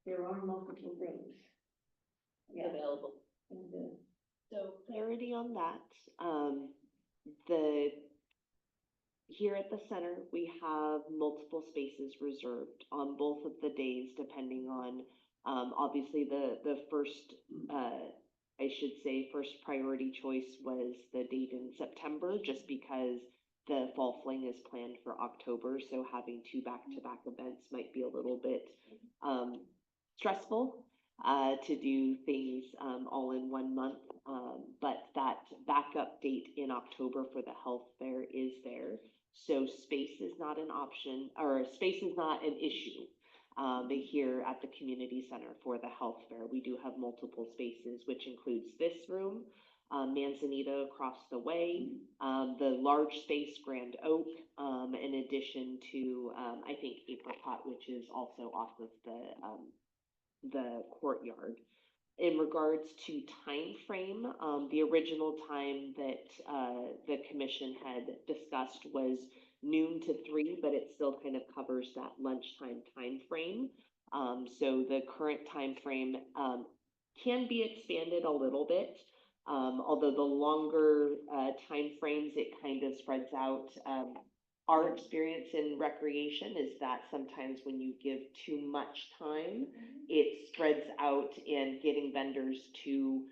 There are multiple rooms. Available. And, So clarity on that, here at the center, we have multiple spaces reserved on both of the days, depending on, obviously, the first, I should say, first priority choice was the date in September, just because the fall fling is planned for October, so having two back-to-back events might be a little bit, stressful, to do things, all in 1 month. But that backup date in October for the health fair is there. So space is not an option, or space is not an issue. Here at the community center for the health fair, we do have multiple spaces, which includes this room, Manzanita across the way, the large space Grand Oak, in addition to, I think Apricot, which is also off of the courtyard. In regards to time frame, the original time that the commission had discussed was noon to 3, but it still kind of covers that lunchtime time frame. So the current time frame can be expanded a little bit, although the longer time frames, it kind of spreads out. Our experience in recreation is that sometimes when you give too much time, it spreads out, and getting vendors to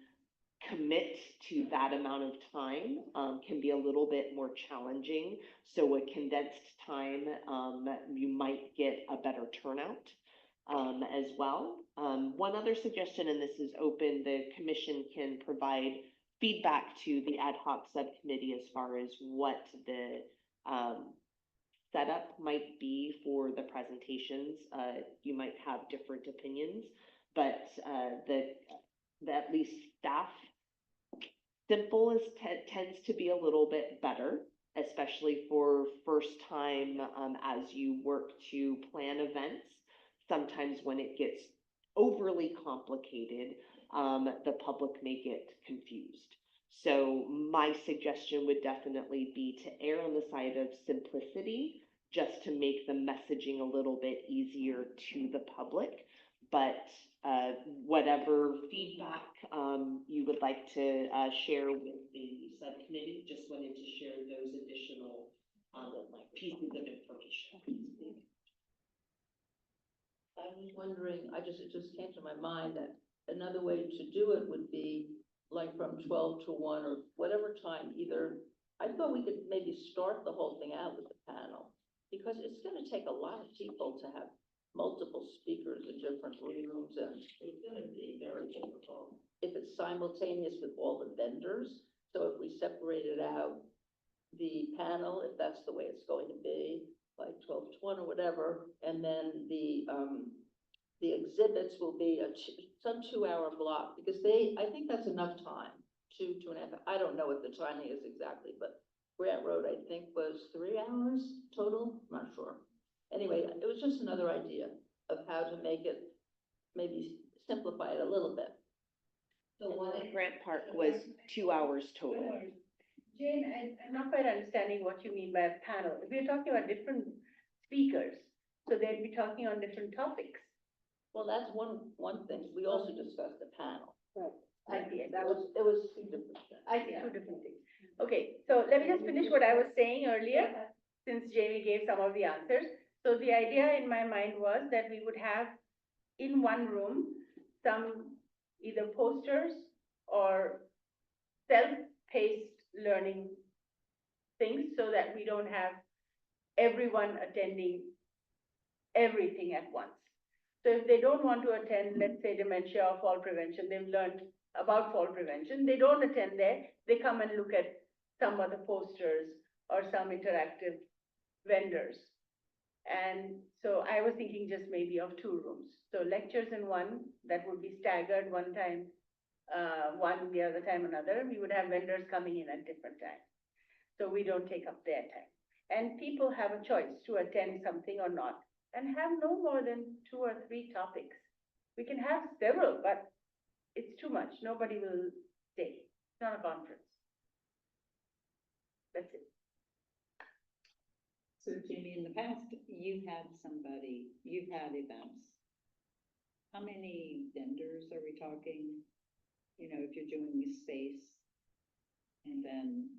commit to that amount of time can be a little bit more challenging. So a condensed time, you might get a better turnout as well. One other suggestion, and this is open, the commission can provide feedback to the ad hoc subcommittee as far as what the setup might be for the presentations. You might have different opinions, but at least staff, simple tends to be a little bit better, especially for first time as you work to plan events. Sometimes when it gets overly complicated, the public may get confused. So my suggestion would definitely be to err on the side of simplicity, just to make the messaging a little bit easier to the public. But whatever feedback you would like to share with the subcommittee, just wanted to share those additional pieces of information. I was wondering, it just came to my mind that another way to do it would be like from 12 to 1 or whatever time, either, I thought we could maybe start the whole thing out with the panel, because it's gonna take a lot of people to have multiple speakers in different rooms, and it's gonna be very difficult if it's simultaneous with all the vendors. So if we separated out the panel, if that's the way it's going to be, like 12 to 1 or whatever, and then the exhibits will be some 2-hour block, because I think that's enough time, 2.5. I don't know what the timing is exactly, but Grant Road, I think, was 3 hours total, I'm not sure. Anyway, it was just another idea of how to make it, maybe simplify it a little bit. The one at Grant Park was 2 hours total. Jane, I'm not quite understanding what you mean by a panel. If we're talking about different speakers, so they'd be talking on different topics. Well, that's one thing. We also discussed the panel. I see it. It was 2 different things. I see 2 different things. Okay, so let me just finish what I was saying earlier, since Jamie gave some of the answers. So the idea in my mind was that we would have in one room some either posters or self-paced learning things, so that we don't have everyone attending everything at once. So if they don't want to attend, let's say dementia or fall prevention, they've learned about fall prevention, they don't attend there, they come and look at some of the posters or some interactive vendors. And so I was thinking just maybe of 2 rooms. So lectures in one, that would be staggered, one time, one, the other time another. We would have vendors coming in at different times, so we don't take up their time. And people have a choice to attend something or not, and have no more than 2 or 3 topics. We can have several, but it's too much. Nobody will stay. conference. That's it. So Jimmy, in the past, you've had events. How many vendors are we talking? You know, if you're doing a space and then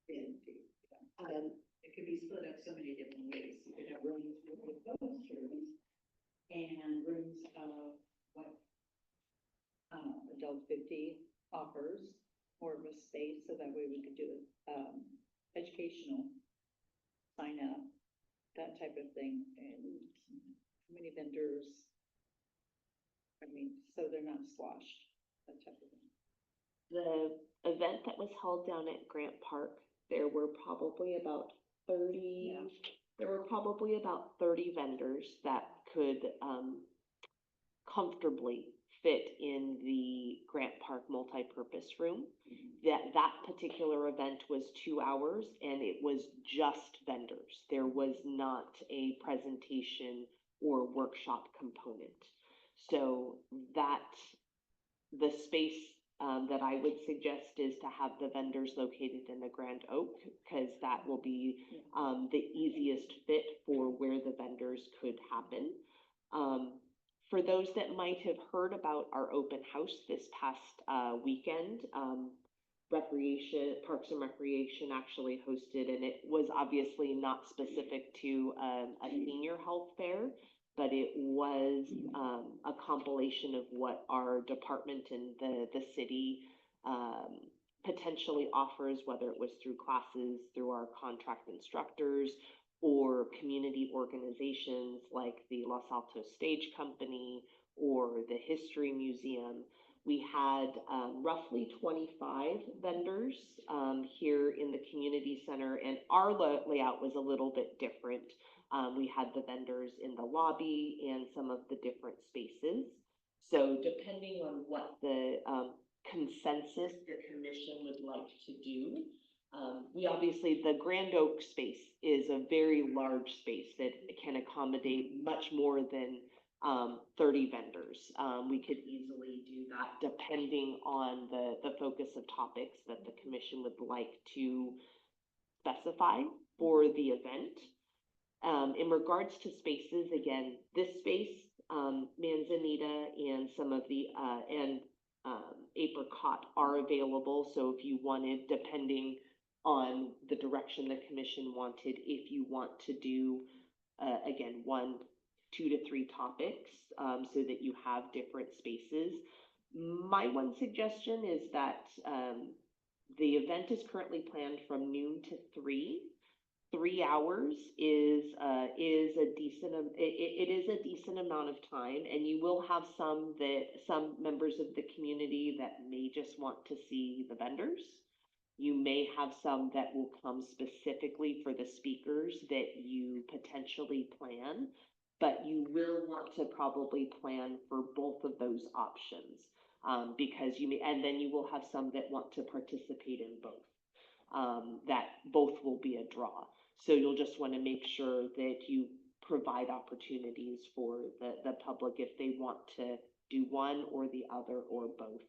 it could be split up so many different ways. You could have rooms with those rooms and rooms of what adult 50 offers, more of a space, so that way we could do educational sign up, that type of thing, and how many vendors, I mean, so they're not squashed, that type of thing. The event that was held down at Grant Park, there were probably about 30, Yeah. there were probably about 30 vendors that could, comfortably fit in the Grant Park multipurpose room. That particular event was 2 hours and it was just vendors. There was not a presentation or workshop component. So the space that I would suggest is to have the vendors located in the Grand Oak, because that will be the easiest fit for where the vendors could happen. For those that might have heard about our open house this past weekend, Parks and Recreation actually hosted, and it was obviously not specific to a senior health fair, but it was a compilation of what our department and the city potentially offers, whether it was through classes, through our contract instructors, or community organizations like the Los Altos Stage Company or the History Museum. We had roughly 25 vendors here in the community center, and our layout was a little bit different. We had the vendors in the lobby and some of the different spaces. So depending on what the consensus the commission would like to do, we obviously, the Grand Oak space is a very large space that can accommodate much more than 30 vendors. We could easily do that depending on the focus of topics that the commission would like to specify for the event. In regards to spaces, again, this space, Manzanita and some of the, Apricot are available. So if you wanted, depending on the direction the commission wanted, if you want to do, again, 1, 2 to 3 topics, so that you have different spaces. My one suggestion is that, the event is currently planned from noon to 3. 3 hours is a decent, it is a decent amount of time, and you will have some members of the community that may just want to see the vendors. You may have some that will come specifically for the speakers that you potentially plan, but you will want to probably plan for both of those options, because and then you will have some that want to participate in both. That both will be a draw. So you'll just want to make sure that you provide opportunities for the public if they want to do one or the other or both,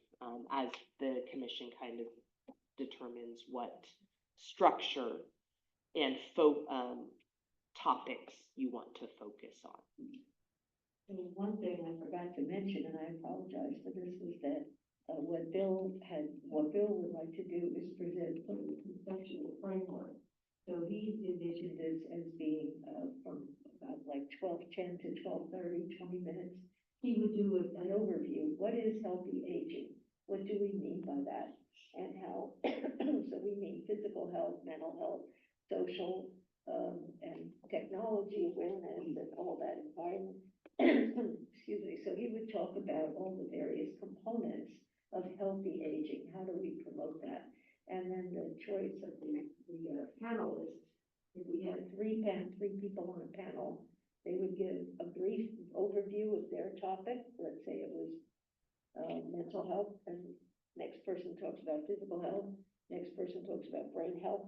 as the commission kind of determines what structure and topics you want to focus on. And one thing I forgot to mention, and I apologize for this, was that what Bill would like to do is present a conceptual framework. So he envisioned this as being from about like 12:10 to 12:30, 20 minutes. He would do an overview. What is healthy aging? What do we mean by that? And how, so we mean physical health, mental health, social, and technology awareness and all that environment. Excuse me. So he would talk about all the various components of healthy aging. How do we promote that? And then the choice of the panelists. If we had three people on a panel, they would give a brief overview of their topic. Let's say it was mental health, and next person talks about physical health, next person talks about brain health.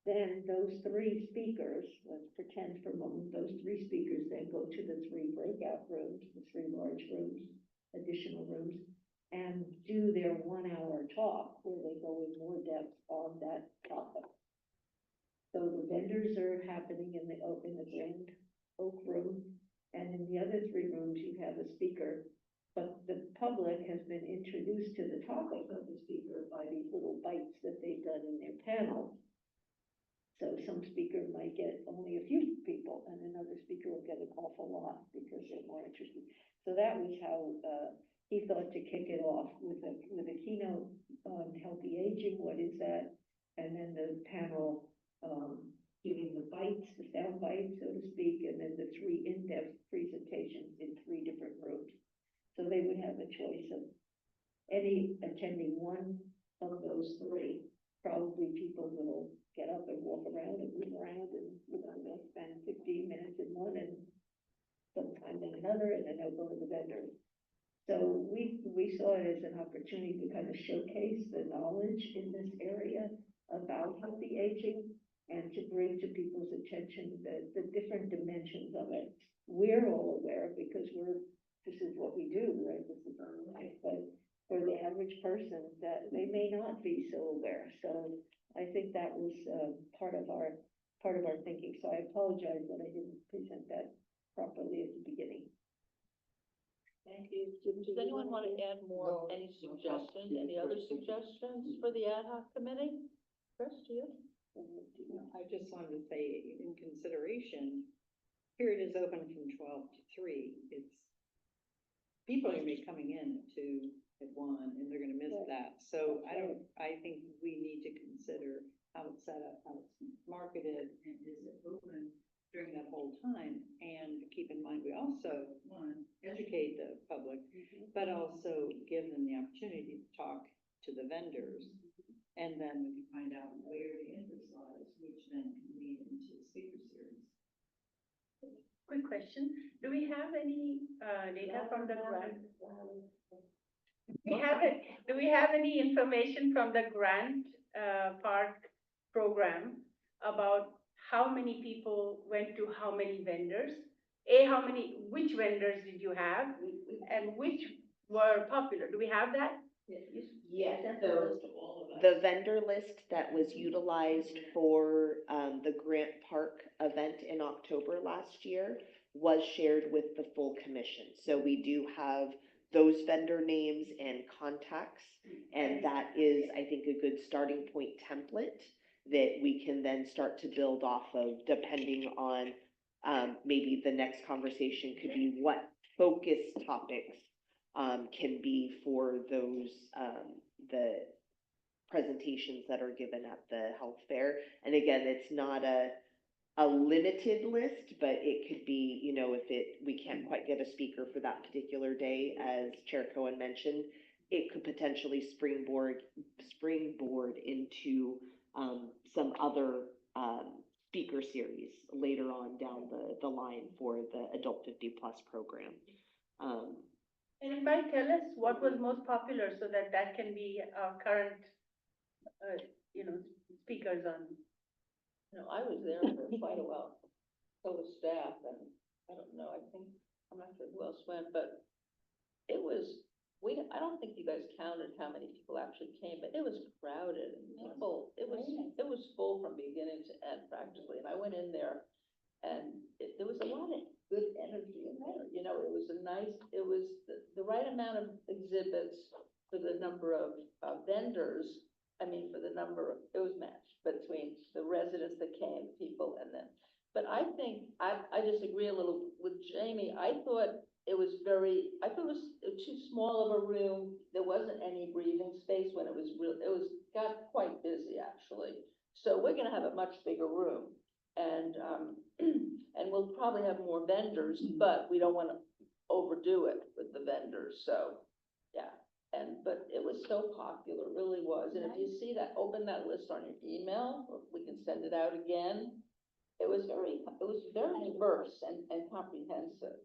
Then those 3 speakers, let's pretend for a moment, those 3 speakers then go to the 3 breakout rooms, the 3 large rooms, additional rooms, and do their 1 hour talk where they go in more depth on that topic. So the vendors are happening in the Grand Oak Room, and in the other 3 rooms, you have a speaker. But the public has been introduced to the topic of the speaker by these little bites that they've done in their panel. So some speaker might get only a few people, and another speaker will get an awful lot because they're more interested. So that was how, he thought to kick it off with a keynote on healthy aging, what is that? And then the panel, giving the bites, the sound bites, so to speak, and then the 3 in-depth presentations in 3 different rooms. So they would have a choice of any attending one of those 3. Probably people will get up and walk around and move around and, they'll spend 15 minutes in one and sometime in another, and then they'll go to the vendor. So we saw it as an opportunity to kind of showcase the knowledge in this area about healthy aging and to bring to people's attention the different dimensions of it. We're all aware because this is what we do, right? This is our life, but for the average person, that they may not be so aware. So I think that was part of our thinking. So I apologize that I didn't present that properly at the beginning. Thank you. Does anyone want to add more, any suggestions, any other suggestions for the ad hoc committee? Chris, do you? I just wanted to say, in consideration, here it is open from 12 to 3. It's, people are gonna be coming in at 1, and they're gonna miss that. So I think we need to consider how it's set up, how it's marketed, and is it open during that whole time? And keep in mind, we also, 1, educate the public, but also give them the opportunity to talk to the vendors. And then we can find out where the interest lies, which then can lead into the speaker series. Quick question, do we have any, data from the grant? Do we have any information from the grant, park program about how many people went to how many vendors? Which vendors did you have, and which were popular? Do we have that? Yes, so the vendor list that was utilized for, the Grant Park event in October last year was shared with the full commission. So we do have those vendor names and contacts, and that is, I think, a good starting point template that we can then start to build off of, depending on, maybe the next conversation could be what focus topics can be for those, the presentations that are given at the health fair. And again, it's not a limited list, but it could be, if we can't quite get a speaker for that particular day, as Chair Cohen mentioned, it could potentially springboard into some other speaker series later on down the line for the Adult 50+ program. And you might tell us what was most popular so that can be our current, speakers on. I was there for quite a while, so was staff, and I don't know, I'm not sure who else went, but it was, I don't think you guys counted how many people actually came, but it was crowded, and people, it was full from beginning to end practically, and I went in there, and there was a lot of good energy in there, it was it was the right amount of exhibits for the number of vendors, for the number, it was matched between the residents that came, people, and then, but I think, I disagree a little with Jamie. I thought it was too small of a room. There wasn't any breathing space when it got quite busy, actually. So we're gonna have a much bigger room, and we'll probably have more vendors, but we don't wanna overdo it with the vendors, so, yeah. But it was so popular, it really was. And if you see that, open that list on your email, or we can send it out again. It was very diverse and comprehensive.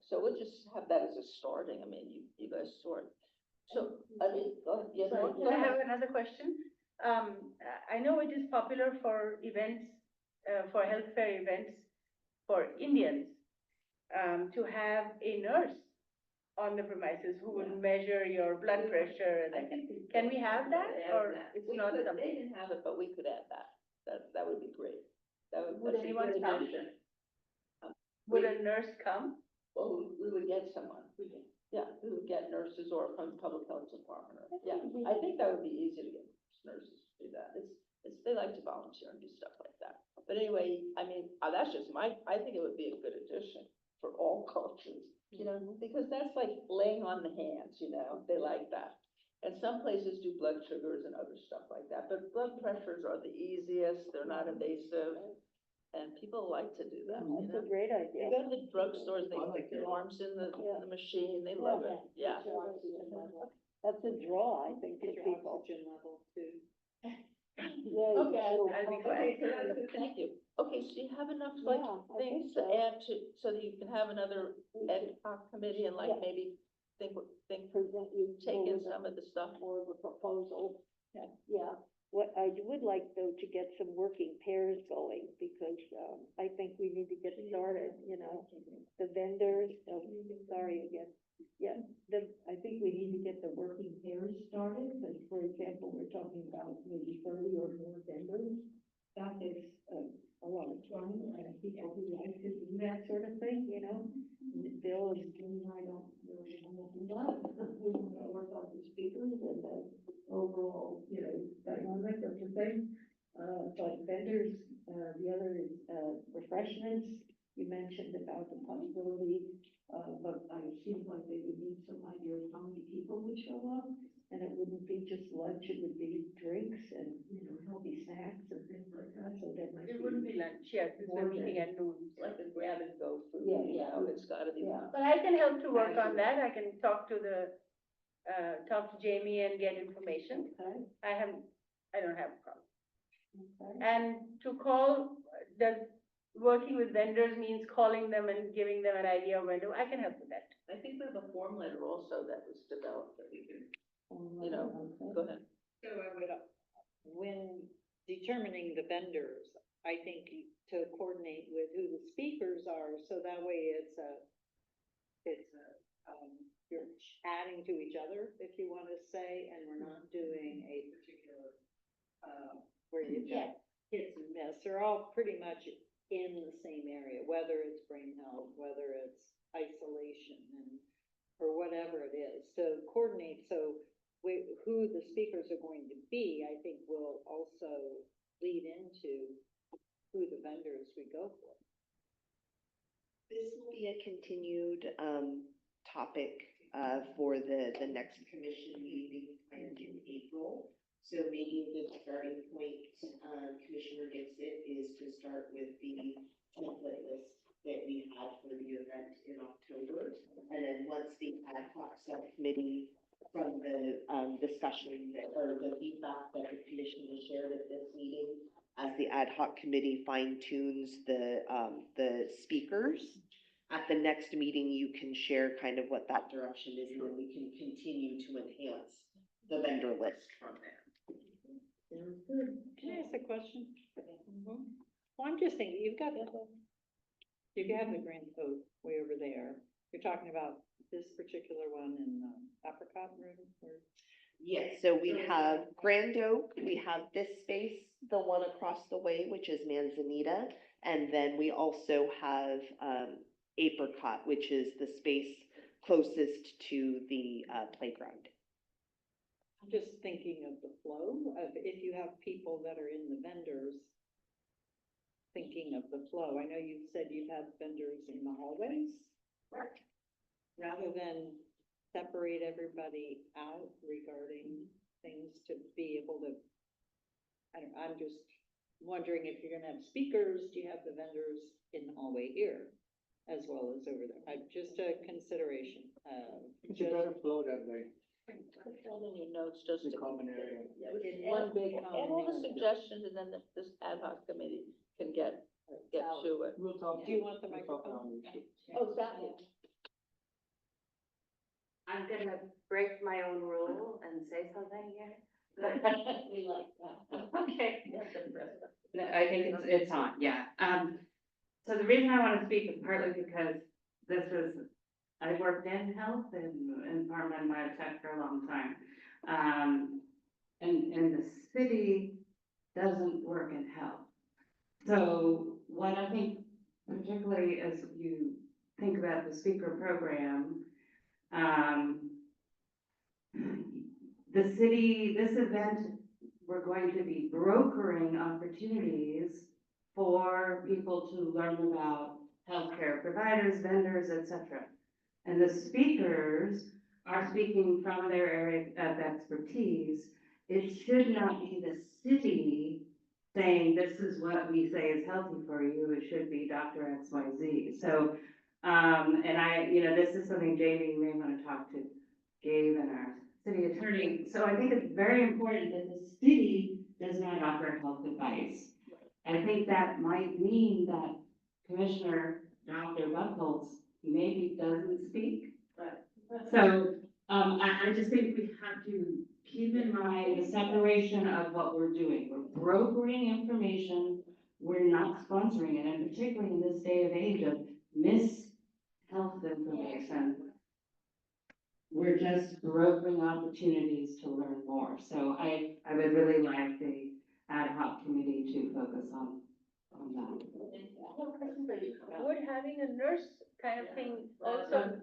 So we'll just have that as a starting, you guys sort. So, go ahead. Yes, So I have another question. I know it is popular for events, for health fair events for Indians, to have a nurse on the premises who would measure your blood pressure and I that. think Can we have that, or it's We not could- something? They didn't have it, but we could add that. That would be great. Would that's a anyone good come? addition. Would a nurse come? Well, we would get someone. Yeah, we would get nurses or from the public health department, or, yeah, I think that would be easy to get nurses to do that. They like to volunteer and do stuff like that. But anyway, I mean, that's just I think it would be a good addition for all cultures, you know, because that's like laying on the hands, you know, they like that. And some places do blood sugars and other stuff like that, but blood pressures are the easiest, they're not invasive, and people like to do that, you know? great You go to the drugstores, they stick their arms in the machine, they love it, yeah. That's a draw, I think, Get your oxygen level too. Okay, I'll be quiet. Okay, so that's good, thank you. Okay, so you have enough like Yeah, I things think to so. add to, so that you can have another ad hoc committee and like Yeah. maybe think, Present you. take in forward some of the stuff. more of a proposal. Yeah. Yeah, what I would like though to get some working pairs going, because, I think we need to get started, you know. The vendors, sorry again, yeah, I think we need to get the working pairs started, because for example, we're talking about maybe 30 or more vendors. That is, a lot of fun, and people who like to do that sort of thing, you know. Bill and Jim and I don't really want to do that. We want to work on the speakers and the overall, you know, dynamic of the thing. But vendors, the other is, refreshments. You mentioned about the possibility, but it seems like they would need some idea of how many people would show up. And it wouldn't be just lunch, it would be drinks and, you know, healthy snacks and things like that, so that might be. It wouldn't be lunch, yes, it's a More meeting than- at noon. Like a grab and go food, Yeah, you yeah. know, it's gotta be. Yeah. But I can help to work on that, I can talk to Jamie and get information. Okay, I don't have a problem. okay. And to call, working with vendors means calling them and giving them an idea of when to, I can help with that. I think we have a form letter also that was developed that we can, you know, Okay. go ahead. So I would, when determining the vendors, I think to coordinate with who the speakers are, so that way you're adding to each other, if you want to say, and we're not doing a particular, where you've got hits and miss, they're all pretty much in the same area, whether it's brain health, whether it's isolation and, or whatever it is, to coordinate, so who the speakers are going to be, I think will also lead into who the vendors we go for. This will be a continued, topic, for the next commission meeting planned in April. So maybe the starting point, Commissioner Dixit, is to start with the template list that we had for the event in October. And then once the ad hoc subcommittee from the, discussion or the feedback that the commission has shared at this meeting, as the ad hoc committee fine tunes the speakers, at the next meeting, you can share kind of what that direction is, and then we can continue to enhance the vendor list from there. Sounds good. Can I ask a question? Well, I'm just thinking, you have the Grand Coat way over there. You're talking about this particular one in Apricot Room, or? Yes, so we have Grand Oak, we have this space, the one across the way, which is Manzanita, and then we also have, Apricot, which is the space closest to the, playground. I'm just thinking of the flow, of if you have people that are in the vendors, thinking of the flow. I know you said you've had vendors in the hallways. Right. Rather than separate everybody out regarding things to be able to, I'm just wondering if you're gonna have speakers, do you have the vendors in the hallway here as well as over there? Just a consideration, It's a better flow that way, Put all in your notes, just the to. common area. Yeah, we In can one add- big add all the common area. suggestions, and then this ad hoc committee can get to it. We'll talk. Do you want the we'll talk microphone? around it. Oh, Sally. I'm gonna break my own rule and say something here. We like that. Okay. That's impressive. No, I think it's on, yeah. So the reason I want to speak is partly because this was, I've worked in health and pharma and biotech for a long time. And the city doesn't work in health. So what I think, particularly as you think about the speaker program, the city, this event, we're going to be brokering opportunities for people to learn about healthcare providers, vendors, et cetera. And the speakers are speaking from their area of expertise. It should not be the city saying, this is what we say is healthy for you. It should be Dr. XYZ. So, and this is something Jamie may want to talk to Gabe and our city attorney. So I think it's very important that the city does not offer health advice. I think that might mean that Commissioner Dr. Buckholz maybe doesn't speak. Right. So, I just think we have to keep in mind the separation of what we're doing. We're brokering information, we're not sponsoring it, and particularly in this day of age of mis-health information, we're just brokering opportunities to learn more. So I would really like the ad hoc committee to focus on that. Would having a nurse kind of thing also,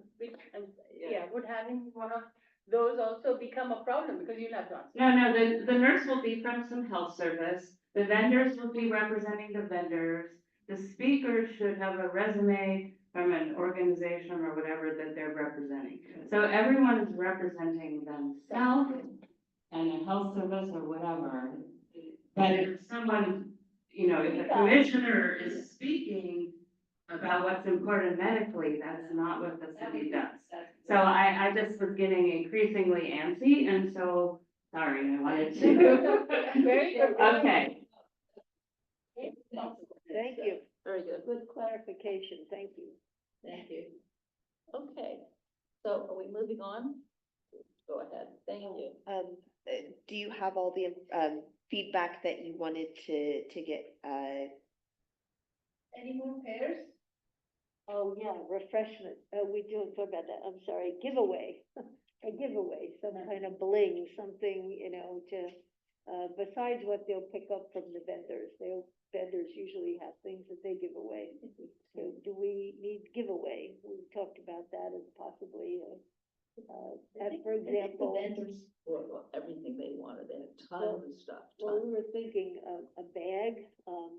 would having one of those also become a problem because you'll have to answer? No, the nurse will be from some health service, the vendors will be representing the vendors, the speakers should have a resume from an organization or whatever that they're representing. So everyone is representing themselves and a health service or whatever. But if someone, if a commissioner is speaking about what's important medically, that's not what the city does. So I just was getting increasingly antsy, and so, sorry, I wanted to. Very good. Okay. Thank you. Very good. Good clarification, thank you. Thank you. Okay, so are we moving on? Go ahead. Thank you. Do you have all the, feedback that you wanted to get, Any more pairs? Oh, yeah, refreshment, we do talk about that, I'm sorry, giveaway, a giveaway, some kind of bling, something, besides what they'll pick up from the vendors, vendors usually have things that they give away. So do we need giveaway? We talked about that as possibly, for example. Vendors brought everything they wanted, they had tons of stuff. Well, we were thinking a bag,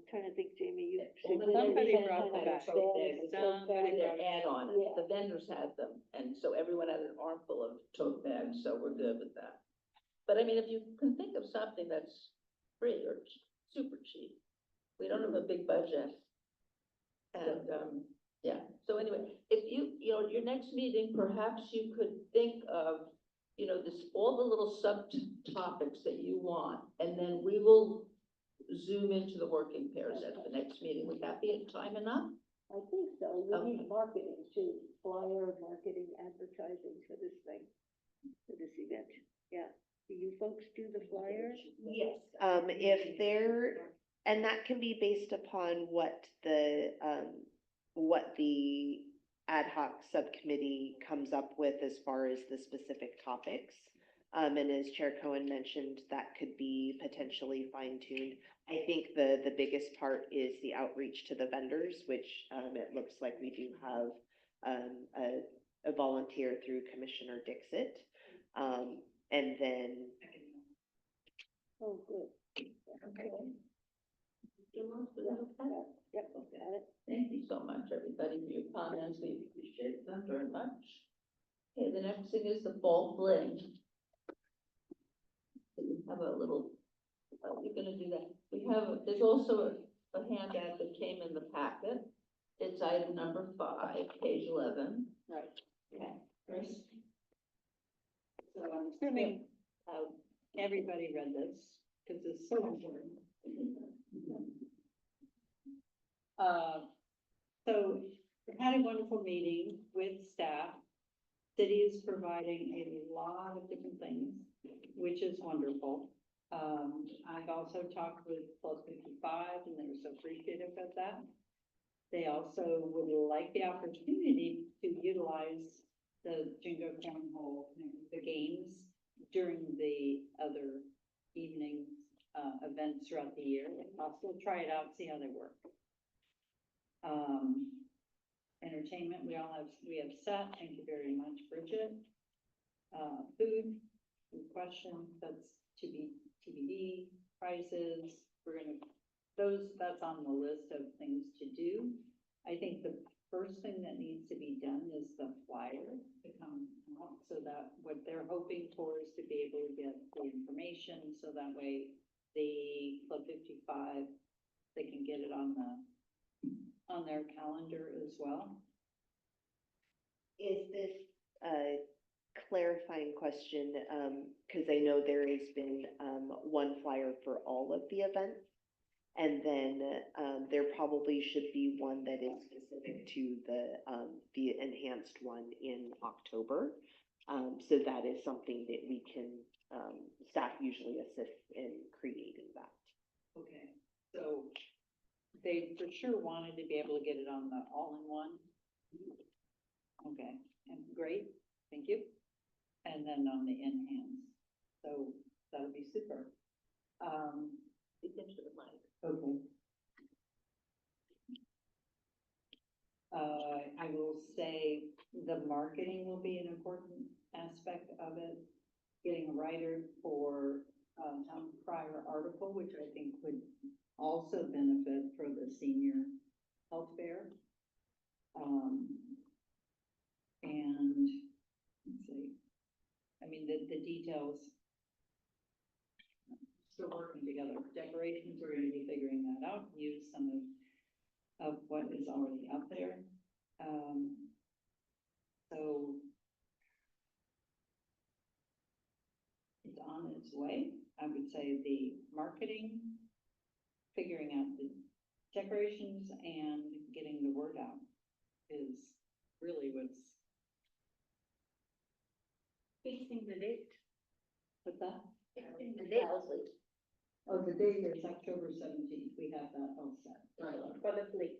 trying to think, Jamie, you. Somebody brought brought the a tote bag with bag. their ad on it, Yeah. the vendors had them, and so everyone had an armful of tote bags, so we're good with that. But I mean, if you can think of something that's free or super cheap, we don't have a big budget. And, yeah, so anyway, if your next meeting, perhaps you could think of, all the little subtopics that you want, and then we will zoom into the working pairs at the next meeting. Would that be time enough? I think so, we Okay. need marketing too, flyer, marketing, advertising for this thing, for this event, yeah. Do you folks do the flyers? yes, and that can be based upon what the ad hoc subcommittee comes up with as far as the specific topics. And as Chair Cohen mentioned, that could be potentially fine-tuned. I think the biggest part is the outreach to the vendors, which, it looks like we do have, a volunteer through Commissioner Dixit. And then, Oh, good. Okay. Yep, got it. Thank you so much, everybody, for your comments. We appreciate them very much. Okay, the next thing is the fall fling. We have a little, we're gonna do that. There's also a handout that came in the packet. It's item number 5, page 11. Right. Okay, Chris? So I'm assuming, everybody read this, because it's so important. So we had a wonderful meeting with staff. City is providing a lot of different things, which is wonderful. I've also talked with Plus 55, and they were so appreciative of that. They also would like the opportunity to utilize the Jingo Cornhole, the games during the other evening, events throughout the year. If possible, try it out, see how they work. Entertainment, we have set, thank you very much, Bridget. Food, good question, that's to be TBD, prices, that's on the list of things to do. I think the first thing that needs to be done is the flyer to come out, so that what they're hoping for is to be able to get the information, so that way the Club 55, they can get it on their calendar as well. Is this a clarifying question? Because I know there has been one flyer for all of the events. And then there probably should be one that is specific to the enhanced one in October. So that is something that we can, staff usually assists in creating that. Okay, so they for sure wanted to be able to get it on the all-in-one. Okay, and great, thank you. And then on the enhanced, so that'll be super. It's into the mic. Okay. I will say the marketing will be an important aspect of it. Getting a writer for, town crier article, which I think would also benefit for the senior health fair. And, let's see, I mean, the details, still working together. Decorations, we're gonna be figuring that out, use some of what is already out there. So it's on its way. I would say the marketing, figuring out the decorations and getting the word out is really what's. Fixing the date. What's that? Fixing the date. Oh, the date is October 17th. We have that all set. For the fleet.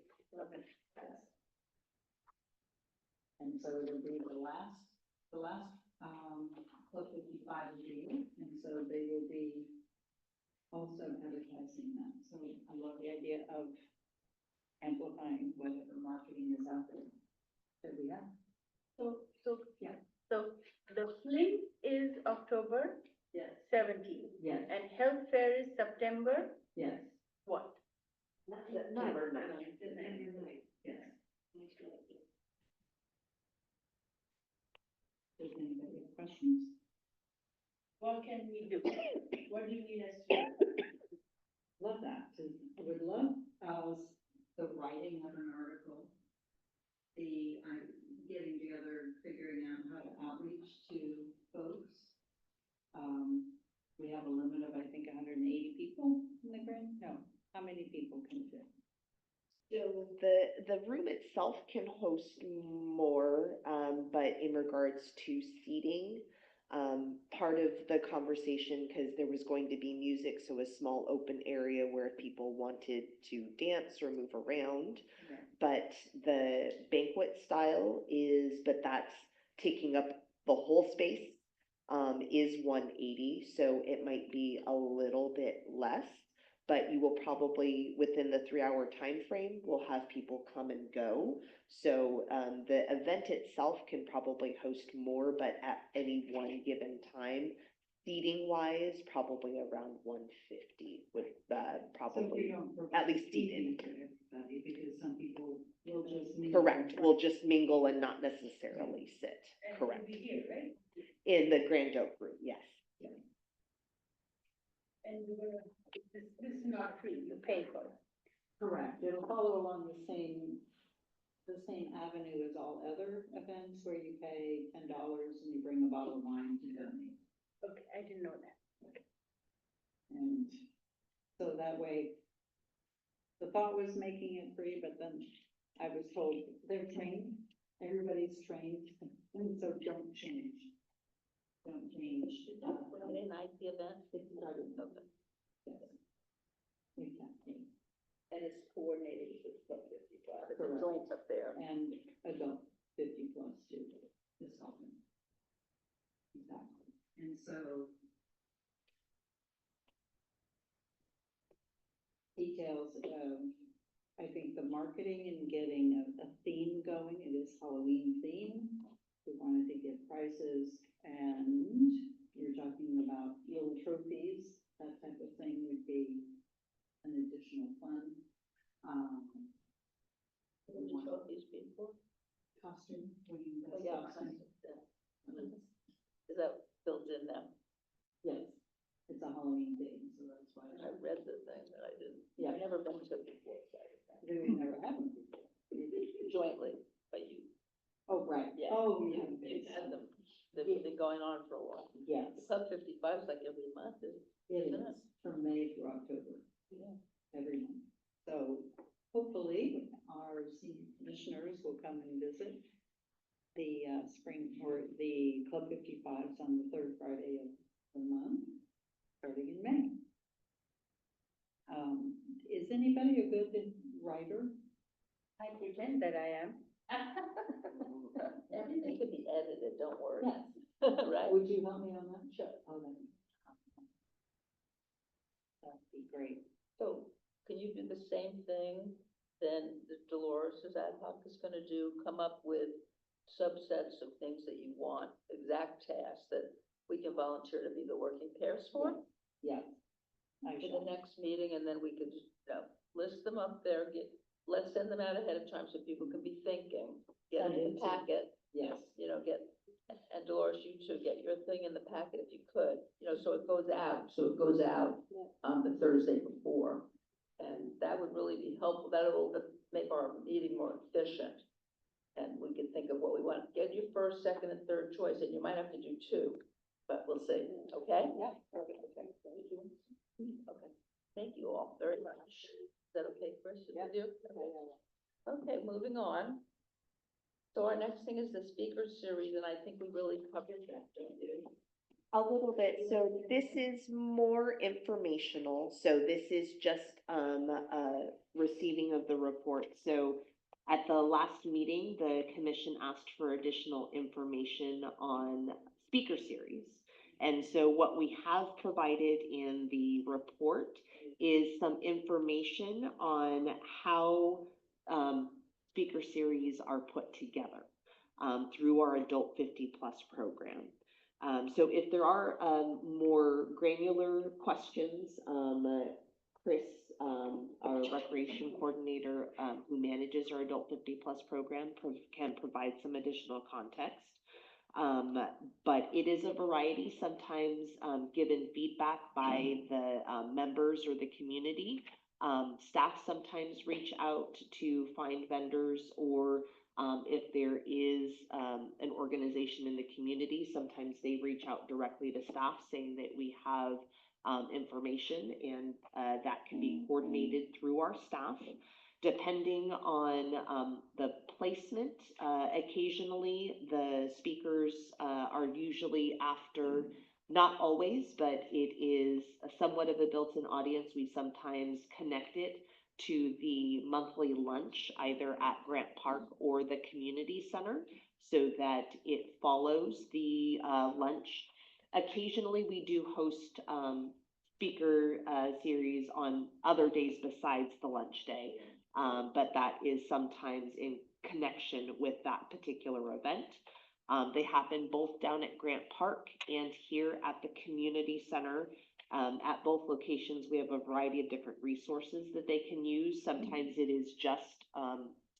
And so it'll be the last Club 55 of the year, and so they will be also advertising that. So I love the idea of amplifying whatever marketing is out there that we have. Yeah. So the fleet is October Yes. 17th. Yes. And health fair is September Yes. what? September 9th. Yes. Does anybody have questions? What can we do? What do you need us to do? Love that. I would love, the writing of an article, the, getting together, figuring out how to outreach to folks. We have a limit of, I think, 180 people in the grand, no, how many people can fit? So the room itself can host more, but in regards to seating, part of the conversation, because there was going to be music, so a small open area where people wanted to dance or move around. Yeah. But the banquet style but that's taking up the whole space, is 180, so it might be a little bit less. But you will probably, within the 3-hour time frame, will have people come and go. So the event itself can probably host more, but at any one given time, seating wise, probably around 150 would probably, at least seated. For everybody, because some people will just. Correct, we'll just mingle and not necessarily sit, correct. And we'll be here, right? In the Grand Oak room, yes. And we're gonna, this is not free, you pay for it. Correct, it'll follow along the same avenue as all other events where you pay $10 and you bring a bottle of wine to donate. Okay, I didn't know that. And so that way, the thought was making it free, but then I was told they're trained, everybody's trained, and so don't change. Don't change. Friday night, the event? It's started. Okay. Yes. Exactly. And it's coordinated with Club 55, the Correct. joints up there. And adult 50 plus too. is helping. Exactly. And so details of, I think the marketing and getting a theme going, it is Halloween theme. We wanted to get prices, and you're talking about little trophies, that type of thing would be an additional fun. What do you trophies be for? Costume, winning Oh, best yeah. costume. Is that built in now? Yes, it's a Halloween theme, so that's why. I read the thing, but I didn't, Yeah. I've never been to it before, so We never had one before. jointly, but you, Oh, right. yeah. Oh, yeah. You've had them, they've been going on for a while. Yes, Club 55 is like every month, it isn't is, it? from May through October, Yeah. every month. So hopefully our senior commissioners will come and visit the spring, or the Club 55s on the third Friday of the month, starting in May. Is anybody a good writer? I pretend that I am. Everything could be edited, don't worry. Yes. Right? Would you help me on that? Sure. Oh, that'd be great. So can you do the same thing then that Dolores' ad hoc is gonna do, come up with subsets of things that you want, exact tasks that we can volunteer to be the working pairs for? Yes. I For shall. the next meeting, and then we can just, list them up there, let's send them out ahead of time so people can be thinking, get Send it in it the to- packet, Yes. you know, and Dolores, you too, get your thing in the packet if you could, you know, so it goes out, the Thursday before. And that would really be helpful, that will make our meeting more efficient. And we can think of what we want, get your first, second, and third choice, and you might have to do two, but we'll see, okay? Yeah. Okay, thank you. Okay, thank you all very much. Is that okay, Chris? Is that you? Okay, moving on. So our next thing is the speaker series, and I think we really covered that, don't you? A little bit, so this is more informational, so this is just, receiving of the report. So at the last meeting, the commission asked for additional information on speaker series. And so what we have provided in the report is some information on how, speaker series are put together, through our Adult 50+ program. So if there are, more granular questions, Chris, our recreation coordinator, who manages our Adult 50+ program, can provide some additional context. But it is a variety, sometimes, given feedback by the, members or the community. Staff sometimes reach out to find vendors, or if there is an organization in the community, sometimes they reach out directly to staff saying that we have information, and that can be coordinated through our staff. Depending on the placement, occasionally the speakers are usually after, not always, but it is somewhat of a built-in audience. We sometimes connect it to the monthly lunch, either at Grant Park or the community center, so that it follows the lunch. Occasionally, we do host speaker series on other days besides the lunch day, but that is sometimes in connection with that particular event. They happen both down at Grant Park and here at the community center. At both locations, we have a variety of different resources that they can use. Sometimes it is just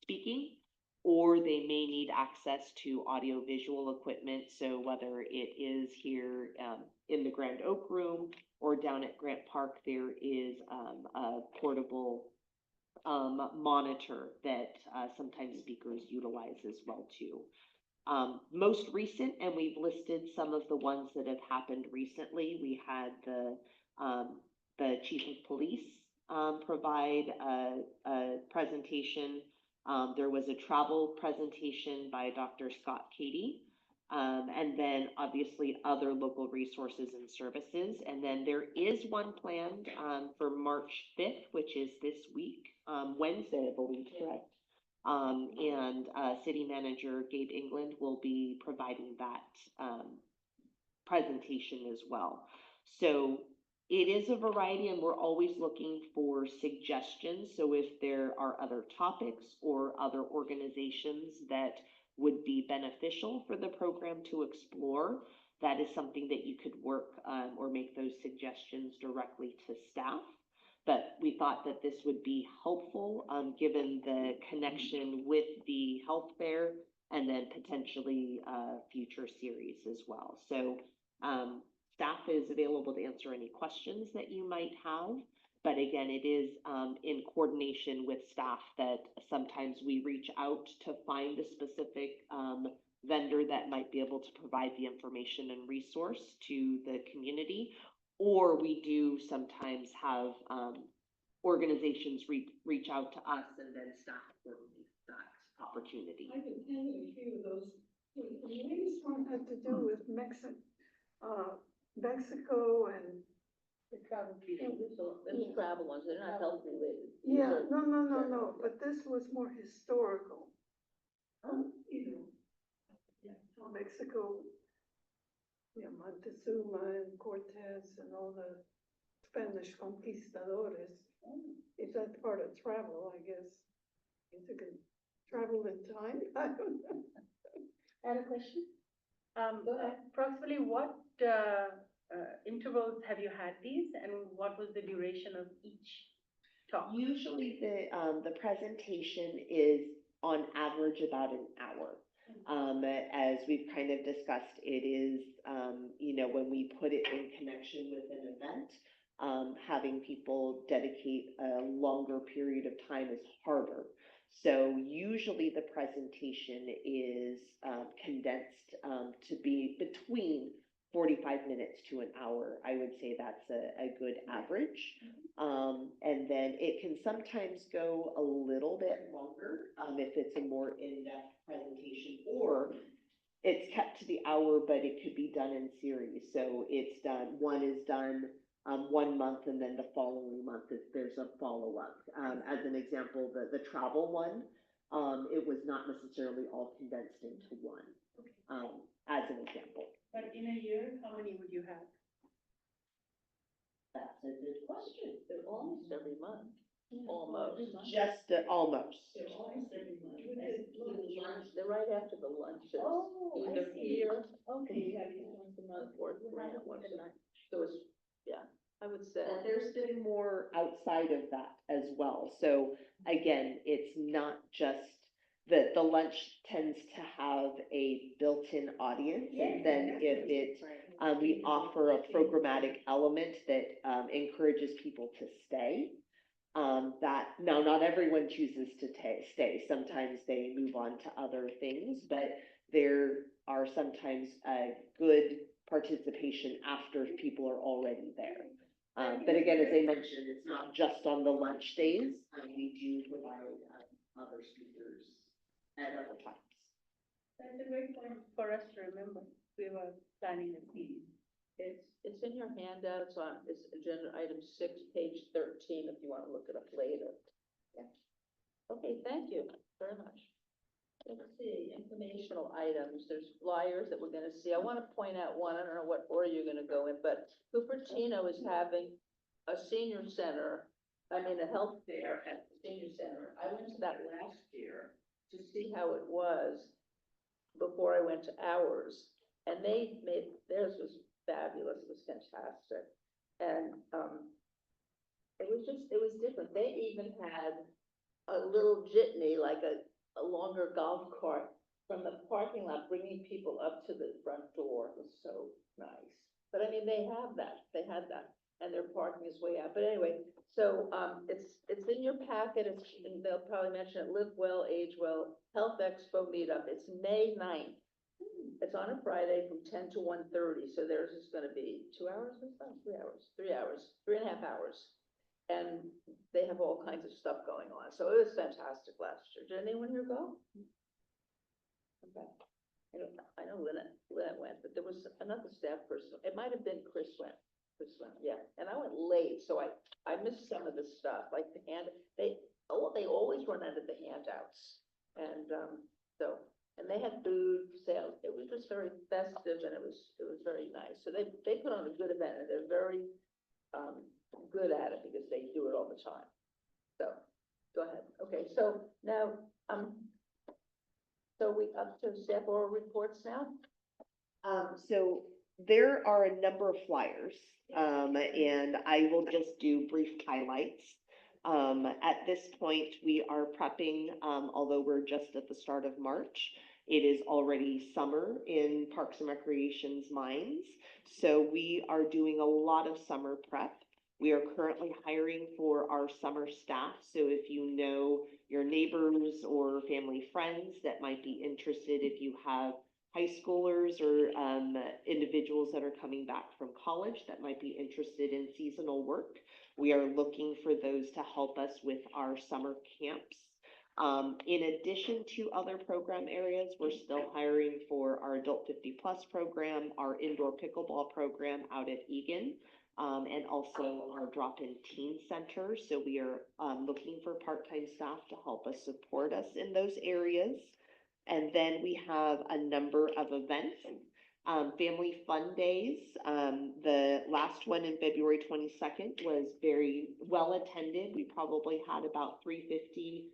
speaking, or they may need access to audio-visual equipment. So whether it is here in the Grand Oak Room or down at Grant Park, there is a portable monitor that sometimes speakers utilize as well too. Most recent, and we've listed some of the ones that have happened recently, we had the chief of police provide a presentation. There was a travel presentation by Dr. Scott Cady, and then obviously other local resources and services. And then there is one planned for March 5th, which is this week, Wednesday, I believe, correct? And City Manager Gabe England will be providing that, presentation as well. So it is a variety and we're always looking for suggestions. So if there are other topics or other organizations that would be beneficial for the program to explore, that is something that you could work, or make those suggestions directly to staff. But we thought that this would be helpful, given the connection with the health fair and then potentially, future series as well. So, staff is available to answer any questions that you might have. But again, it is, in coordination with staff that sometimes we reach out to find a specific, vendor that might be able to provide the information and resource to the community. Or we do sometimes have, organizations reach out to us and then staff coordinate that opportunity. I've attended a few of those. The latest one had to do with Mexico and. The travel people, those travel ones, they're not health related. These Yeah, are- no, but this was more historical. You know, Mexico, Montezuma and Cortez and all the Spanish conquistadores. If that's part of travel, I guess. If you can travel in time, I don't know. I had a question. Approximately what, intervals have you had these and what was the duration of each talk? Usually the presentation is on average about an hour. As we've kind of discussed, it is, when we put it in connection with an event, having people dedicate a longer period of time is harder. So usually the presentation is, condensed, to be between 45 minutes to an hour. I would say that's a good average. And then it can sometimes go a little bit longer, if it's a more in-depth presentation, or it's kept to the hour, but it could be done in series. So it's done, one is done, 1 month, and then the following month, there's a follow-up. As an example, the travel one, it was not necessarily all condensed into one, as an example. But in a year, how many would you have? That's a good question. They're almost every month, almost. Just, almost. They're right after the lunches. Either here, you have these once a month, or once a night. So it's, yeah, I would say. And there's been more outside of that as well. So again, it's not just the lunch tends to have a built-in audience. And then if it, we offer a programmatic element that encourages people to stay. That now not everyone chooses to stay. Sometimes they move on to other things, but there are sometimes good participation after people are already there. But again, as I mentioned, it's not just on the lunch days. We do provide other speakers at other times. That's a great point for us to remember. We were planning this meeting. It's in your handouts it's agenda item 6, page 13, if you want to look it up later. Yeah. Okay, thank you very much. Let's see, informational items. There's flyers that we're gonna see. I want to point out one, I don't know what order you're gonna go in, but Cupertino is having a senior center, a health fair at the senior center. I went to that last year to see how it was before I went to ours. And they made, theirs was fabulous, it was fantastic. And, it was different. They even had a little jitney, like a longer golf cart from the parking lot, bringing people up to the front door. It was so nice. But they have that, they had that, and their parking is way out. But anyway, so, it's in your packet, and they'll probably mention it, Live Well, Age Well, Health Expo Meetup. It's May 9th. It's on a Friday from 10 to 1:30, so theirs is gonna be 2 hours or so, 3 hours, 3 hours, 3.5 hours. And they have all kinds of stuff going on, so it was fantastic last year. Did anyone here go? Okay. I know Lynette went, but there was another staff person, it might have been Chris went, yeah. And I went late, so I missed some of the stuff, like they always run out of the handouts. And, and they had food sales. It was just very festive and it was very nice. So they put on a good event and they're very, good at it because they do it all the time. So, go ahead. Okay, so now, so we up to staff oral reports now? So there are a number of flyers, and I will just do brief highlights. At this point, we are prepping, although we're just at the start of March, it is already summer in Parks and Recreation's minds. So we are doing a lot of summer prep. We are currently hiring for our summer staff. So if you know your neighbors or family friends that might be interested, if you have high schoolers or individuals that are coming back from college that might be interested in seasonal work, we are looking for those to help us with our summer camps. In addition to other program areas, we're still hiring for our Adult 50 Plus program, our indoor pickleball program out at Egan, and also our drop-in teen center. So we are looking for part-time staff to help us support us in those areas. And then we have a number of events, family fun days. The last one in February 22nd was very well attended. We probably had about 350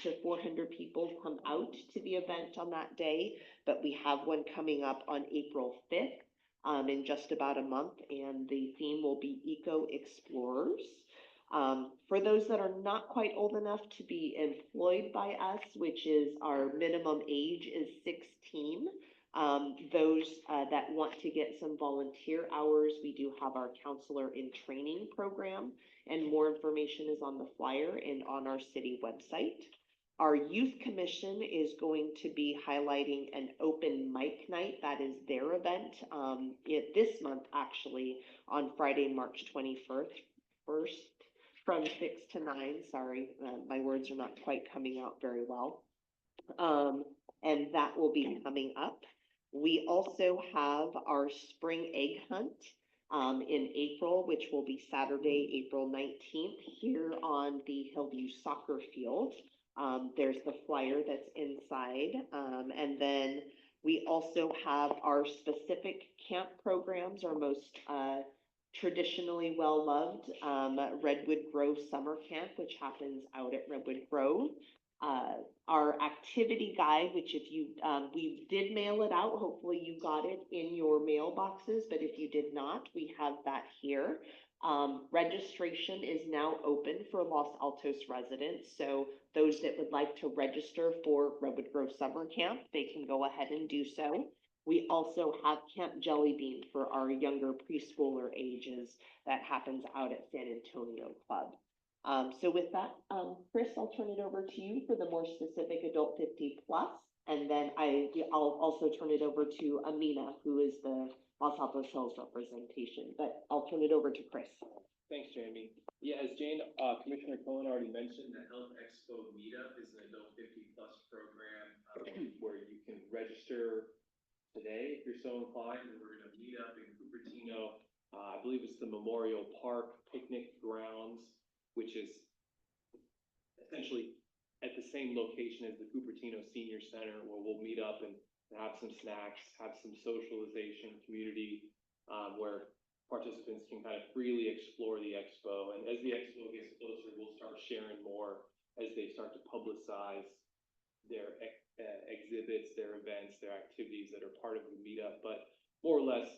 to 400 people come out to the event on that day, but we have one coming up on April 5th in just about a month, and the theme will be Eco Explorers. For those that are not quite old enough to be employed by us, which is our minimum age is 16, those that want to get some volunteer hours, we do have our counselor in training program, and more information is on the flyer and on our city website. Our youth commission is going to be highlighting an open mic night. That is their event this month, actually, on Friday, March 21st, from 6 to 9. Sorry, my words are not quite coming out very well. And that will be coming up. We also have our spring egg hunt in April, which will be Saturday, April 19th, here on the Hillview soccer field. There's the flyer that's inside. And then we also have our specific camp programs, our most traditionally well-loved Redwood Grove Summer Camp, which happens out at Redwood Grove. Our activity guide, which if you, we did mail it out, hopefully you got it in your mailboxes, but if you did not, we have that here. Registration is now open for Los Altos residents, so those that would like to register for Redwood Grove Summer Camp, they can go ahead and do so. We also have Camp Jelly Bean for our younger preschooler ages that happens out at San Antonio Club. So with that, Chris, I'll turn it over to you for the more specific Adult 50 Plus, and then I'll also turn it over to Amina, who is the Los Altos Hills representation, but I'll turn it over to Chris. Thanks, Jamie. Yeah, as Jane, Commissioner Cohen already mentioned, the Health Expo Meetup is an Adult 50 Plus program where you can register today if you're so inclined, and we're going to meet up in Cupertino. I believe it's the Memorial Park picnic grounds, which is essentially at the same location as the Cupertino Senior Center, where we'll meet up and have some snacks, have some socialization, community, where participants can kind of freely explore the expo. And as the expo gets closer, we'll start sharing more as they start to publicize their exhibits, their events, their activities that are part of the meetup. But more or less,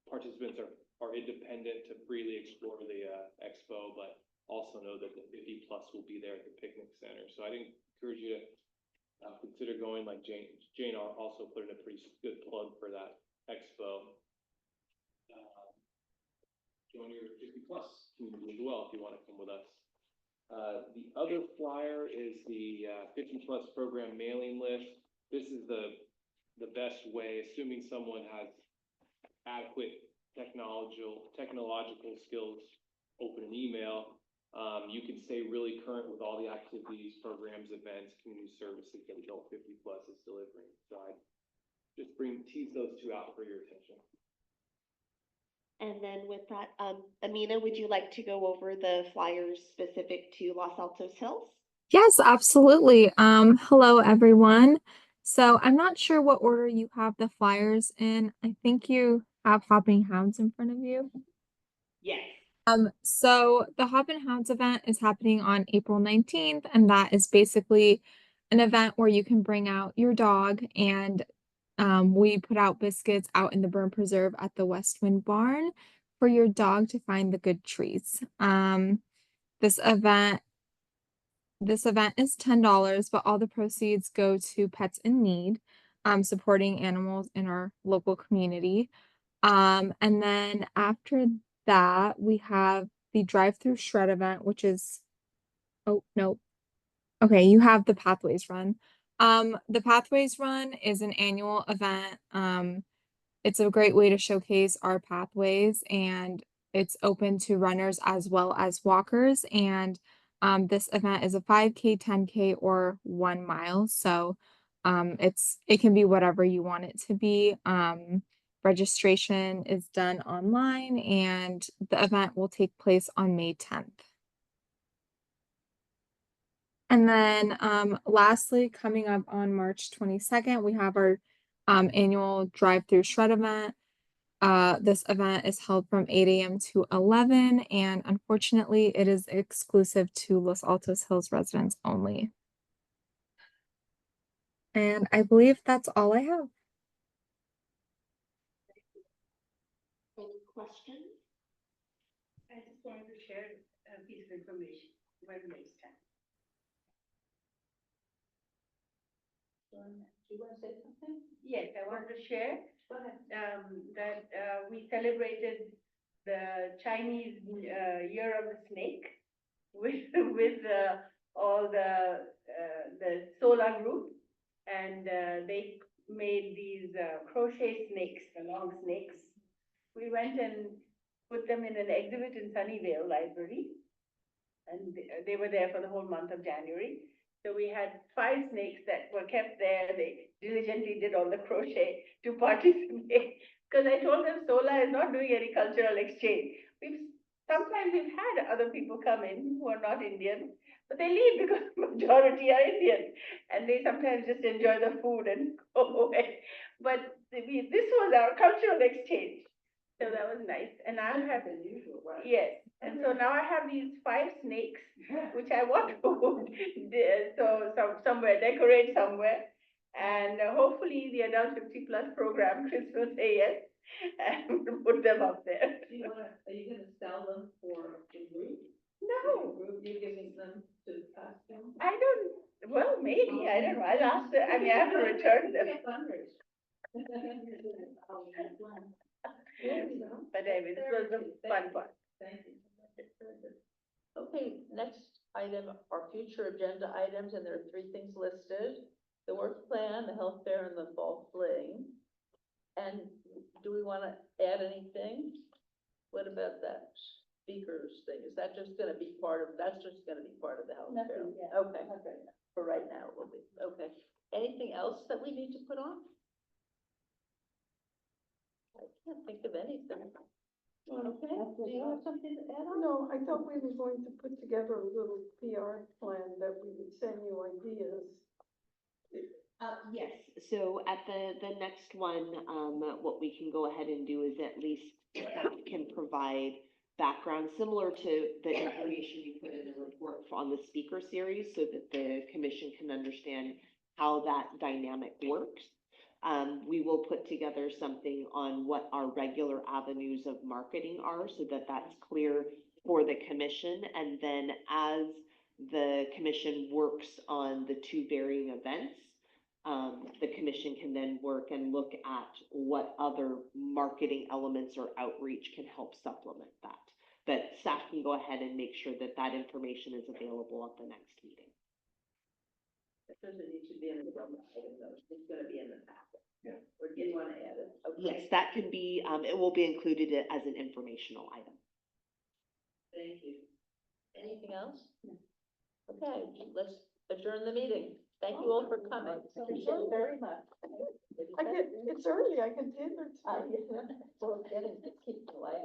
participants are independent to freely explore the expo, but also know that the 50 Plus will be there at the picnic center. So I'd encourage you to consider going, like Jane also put in a pretty good plug for that expo. Join your 50 Plus community as well if you want to come with us. The other flyer is the 50 Plus program mailing list. This is the best way, assuming someone has adequate technological skills, open an email. You can stay really current with all the activities, programs, events, community services that Adult 50 Plus is delivering. So I just tease those two out for your attention. And then with that, Amina, would you like to go over the flyers specific to Los Altos Hills? Yes, absolutely. Hello everyone. So I'm not sure what order you have the flyers in. I think you have Hopping Hounds in front of you. Yes. So the Hoppin' Hounds event is happening on April 19th, and that is basically an event where you can bring out your dog and we put out biscuits out in the Burn Preserve at the West Wind Barn for your dog to find the good treats. This event this event is $10, but all the proceeds go to Pets in Need, supporting animals in our local community. And then after that, we have the drive-through shred event, which is, oh, no. Okay, you have the Pathways Run. The Pathways Run is an annual event. It's a great way to showcase our pathways, and it's open to runners as well as walkers. And this event is a 5K, 10K, or 1 mile. So it can be whatever you want it to be. Registration is done online, and the event will take place on May 10th. And then lastly, coming up on March 22nd, we have our annual drive-through shred event. This event is held from 8 a.m. to 11, and unfortunately, it is exclusive to Los Altos Hills residents only. And I believe that's all I have. Any questions? I just wanted to share a piece of information when next time. Do you want to say something? Yes, I wanted to share Go ahead. that we celebrated the Chinese Year of the Snake with all the Solar group, and they made these crochet snakes, the long snakes. We went and put them in an exhibit in Sunnyvale Library, and they were there for the whole month of January. So we had 5 snakes that were kept there. They diligently did all the crochet to participate. Because I told them Sola is not doing any cultural exchange. Sometimes we've had other people come in who are not Indian, but they leave because majority are Indian. And they sometimes just enjoy the food and go away. But this was our cultural exchange. So that was nice. And I have, unusual, right? yes, and so now I have these 5 snakes, which I want to, somewhere, decorate somewhere. And hopefully the adult 50+ program, Chris will say yes, and put them up there. Are you gonna sell them for the group? No, Group, you're giving them to the costume? I don't, well, maybe, I don't know, I'll ask, I mean, I have to return them. But anyway, this was the fun part. Thank you. Okay, next item are future agenda items, and there are 3 things listed: the work plan, the health fair, and the fall fling. And do we want to add anything? What about that speakers thing? Is that just gonna be part of, that's just gonna be part of the health fair? Nothing, yeah. Okay, for right now it will be, okay. Anything else that we need to put on? I can't think of anything. Okay, do you have something to add on? No, I thought we were going to put together a little PR plan that we would send you ideas. Yes, so at the next one, what we can go ahead and do is at least staff can provide background similar to the information you put in the report on the speaker series, so that the commission can understand how that dynamic works. We will put together something on what our regular avenues of marketing are, so that that's clear for the commission. And then as the commission works on the 2 varying events, the commission can then work and look at what other marketing elements or outreach can help supplement that. But staff can go ahead and make sure that that information is available at the next meeting. It doesn't need to be in the agenda item, though, it's gonna be in the packet. Yeah. Or do you wanna add it? Okay. Yes, that can be, it will be included as an informational item. Thank you. Anything else? Okay, let's adjourn the meeting. Thank you all for coming. Appreciate it very much. It's early, I can dinner. Well, getting, keep the light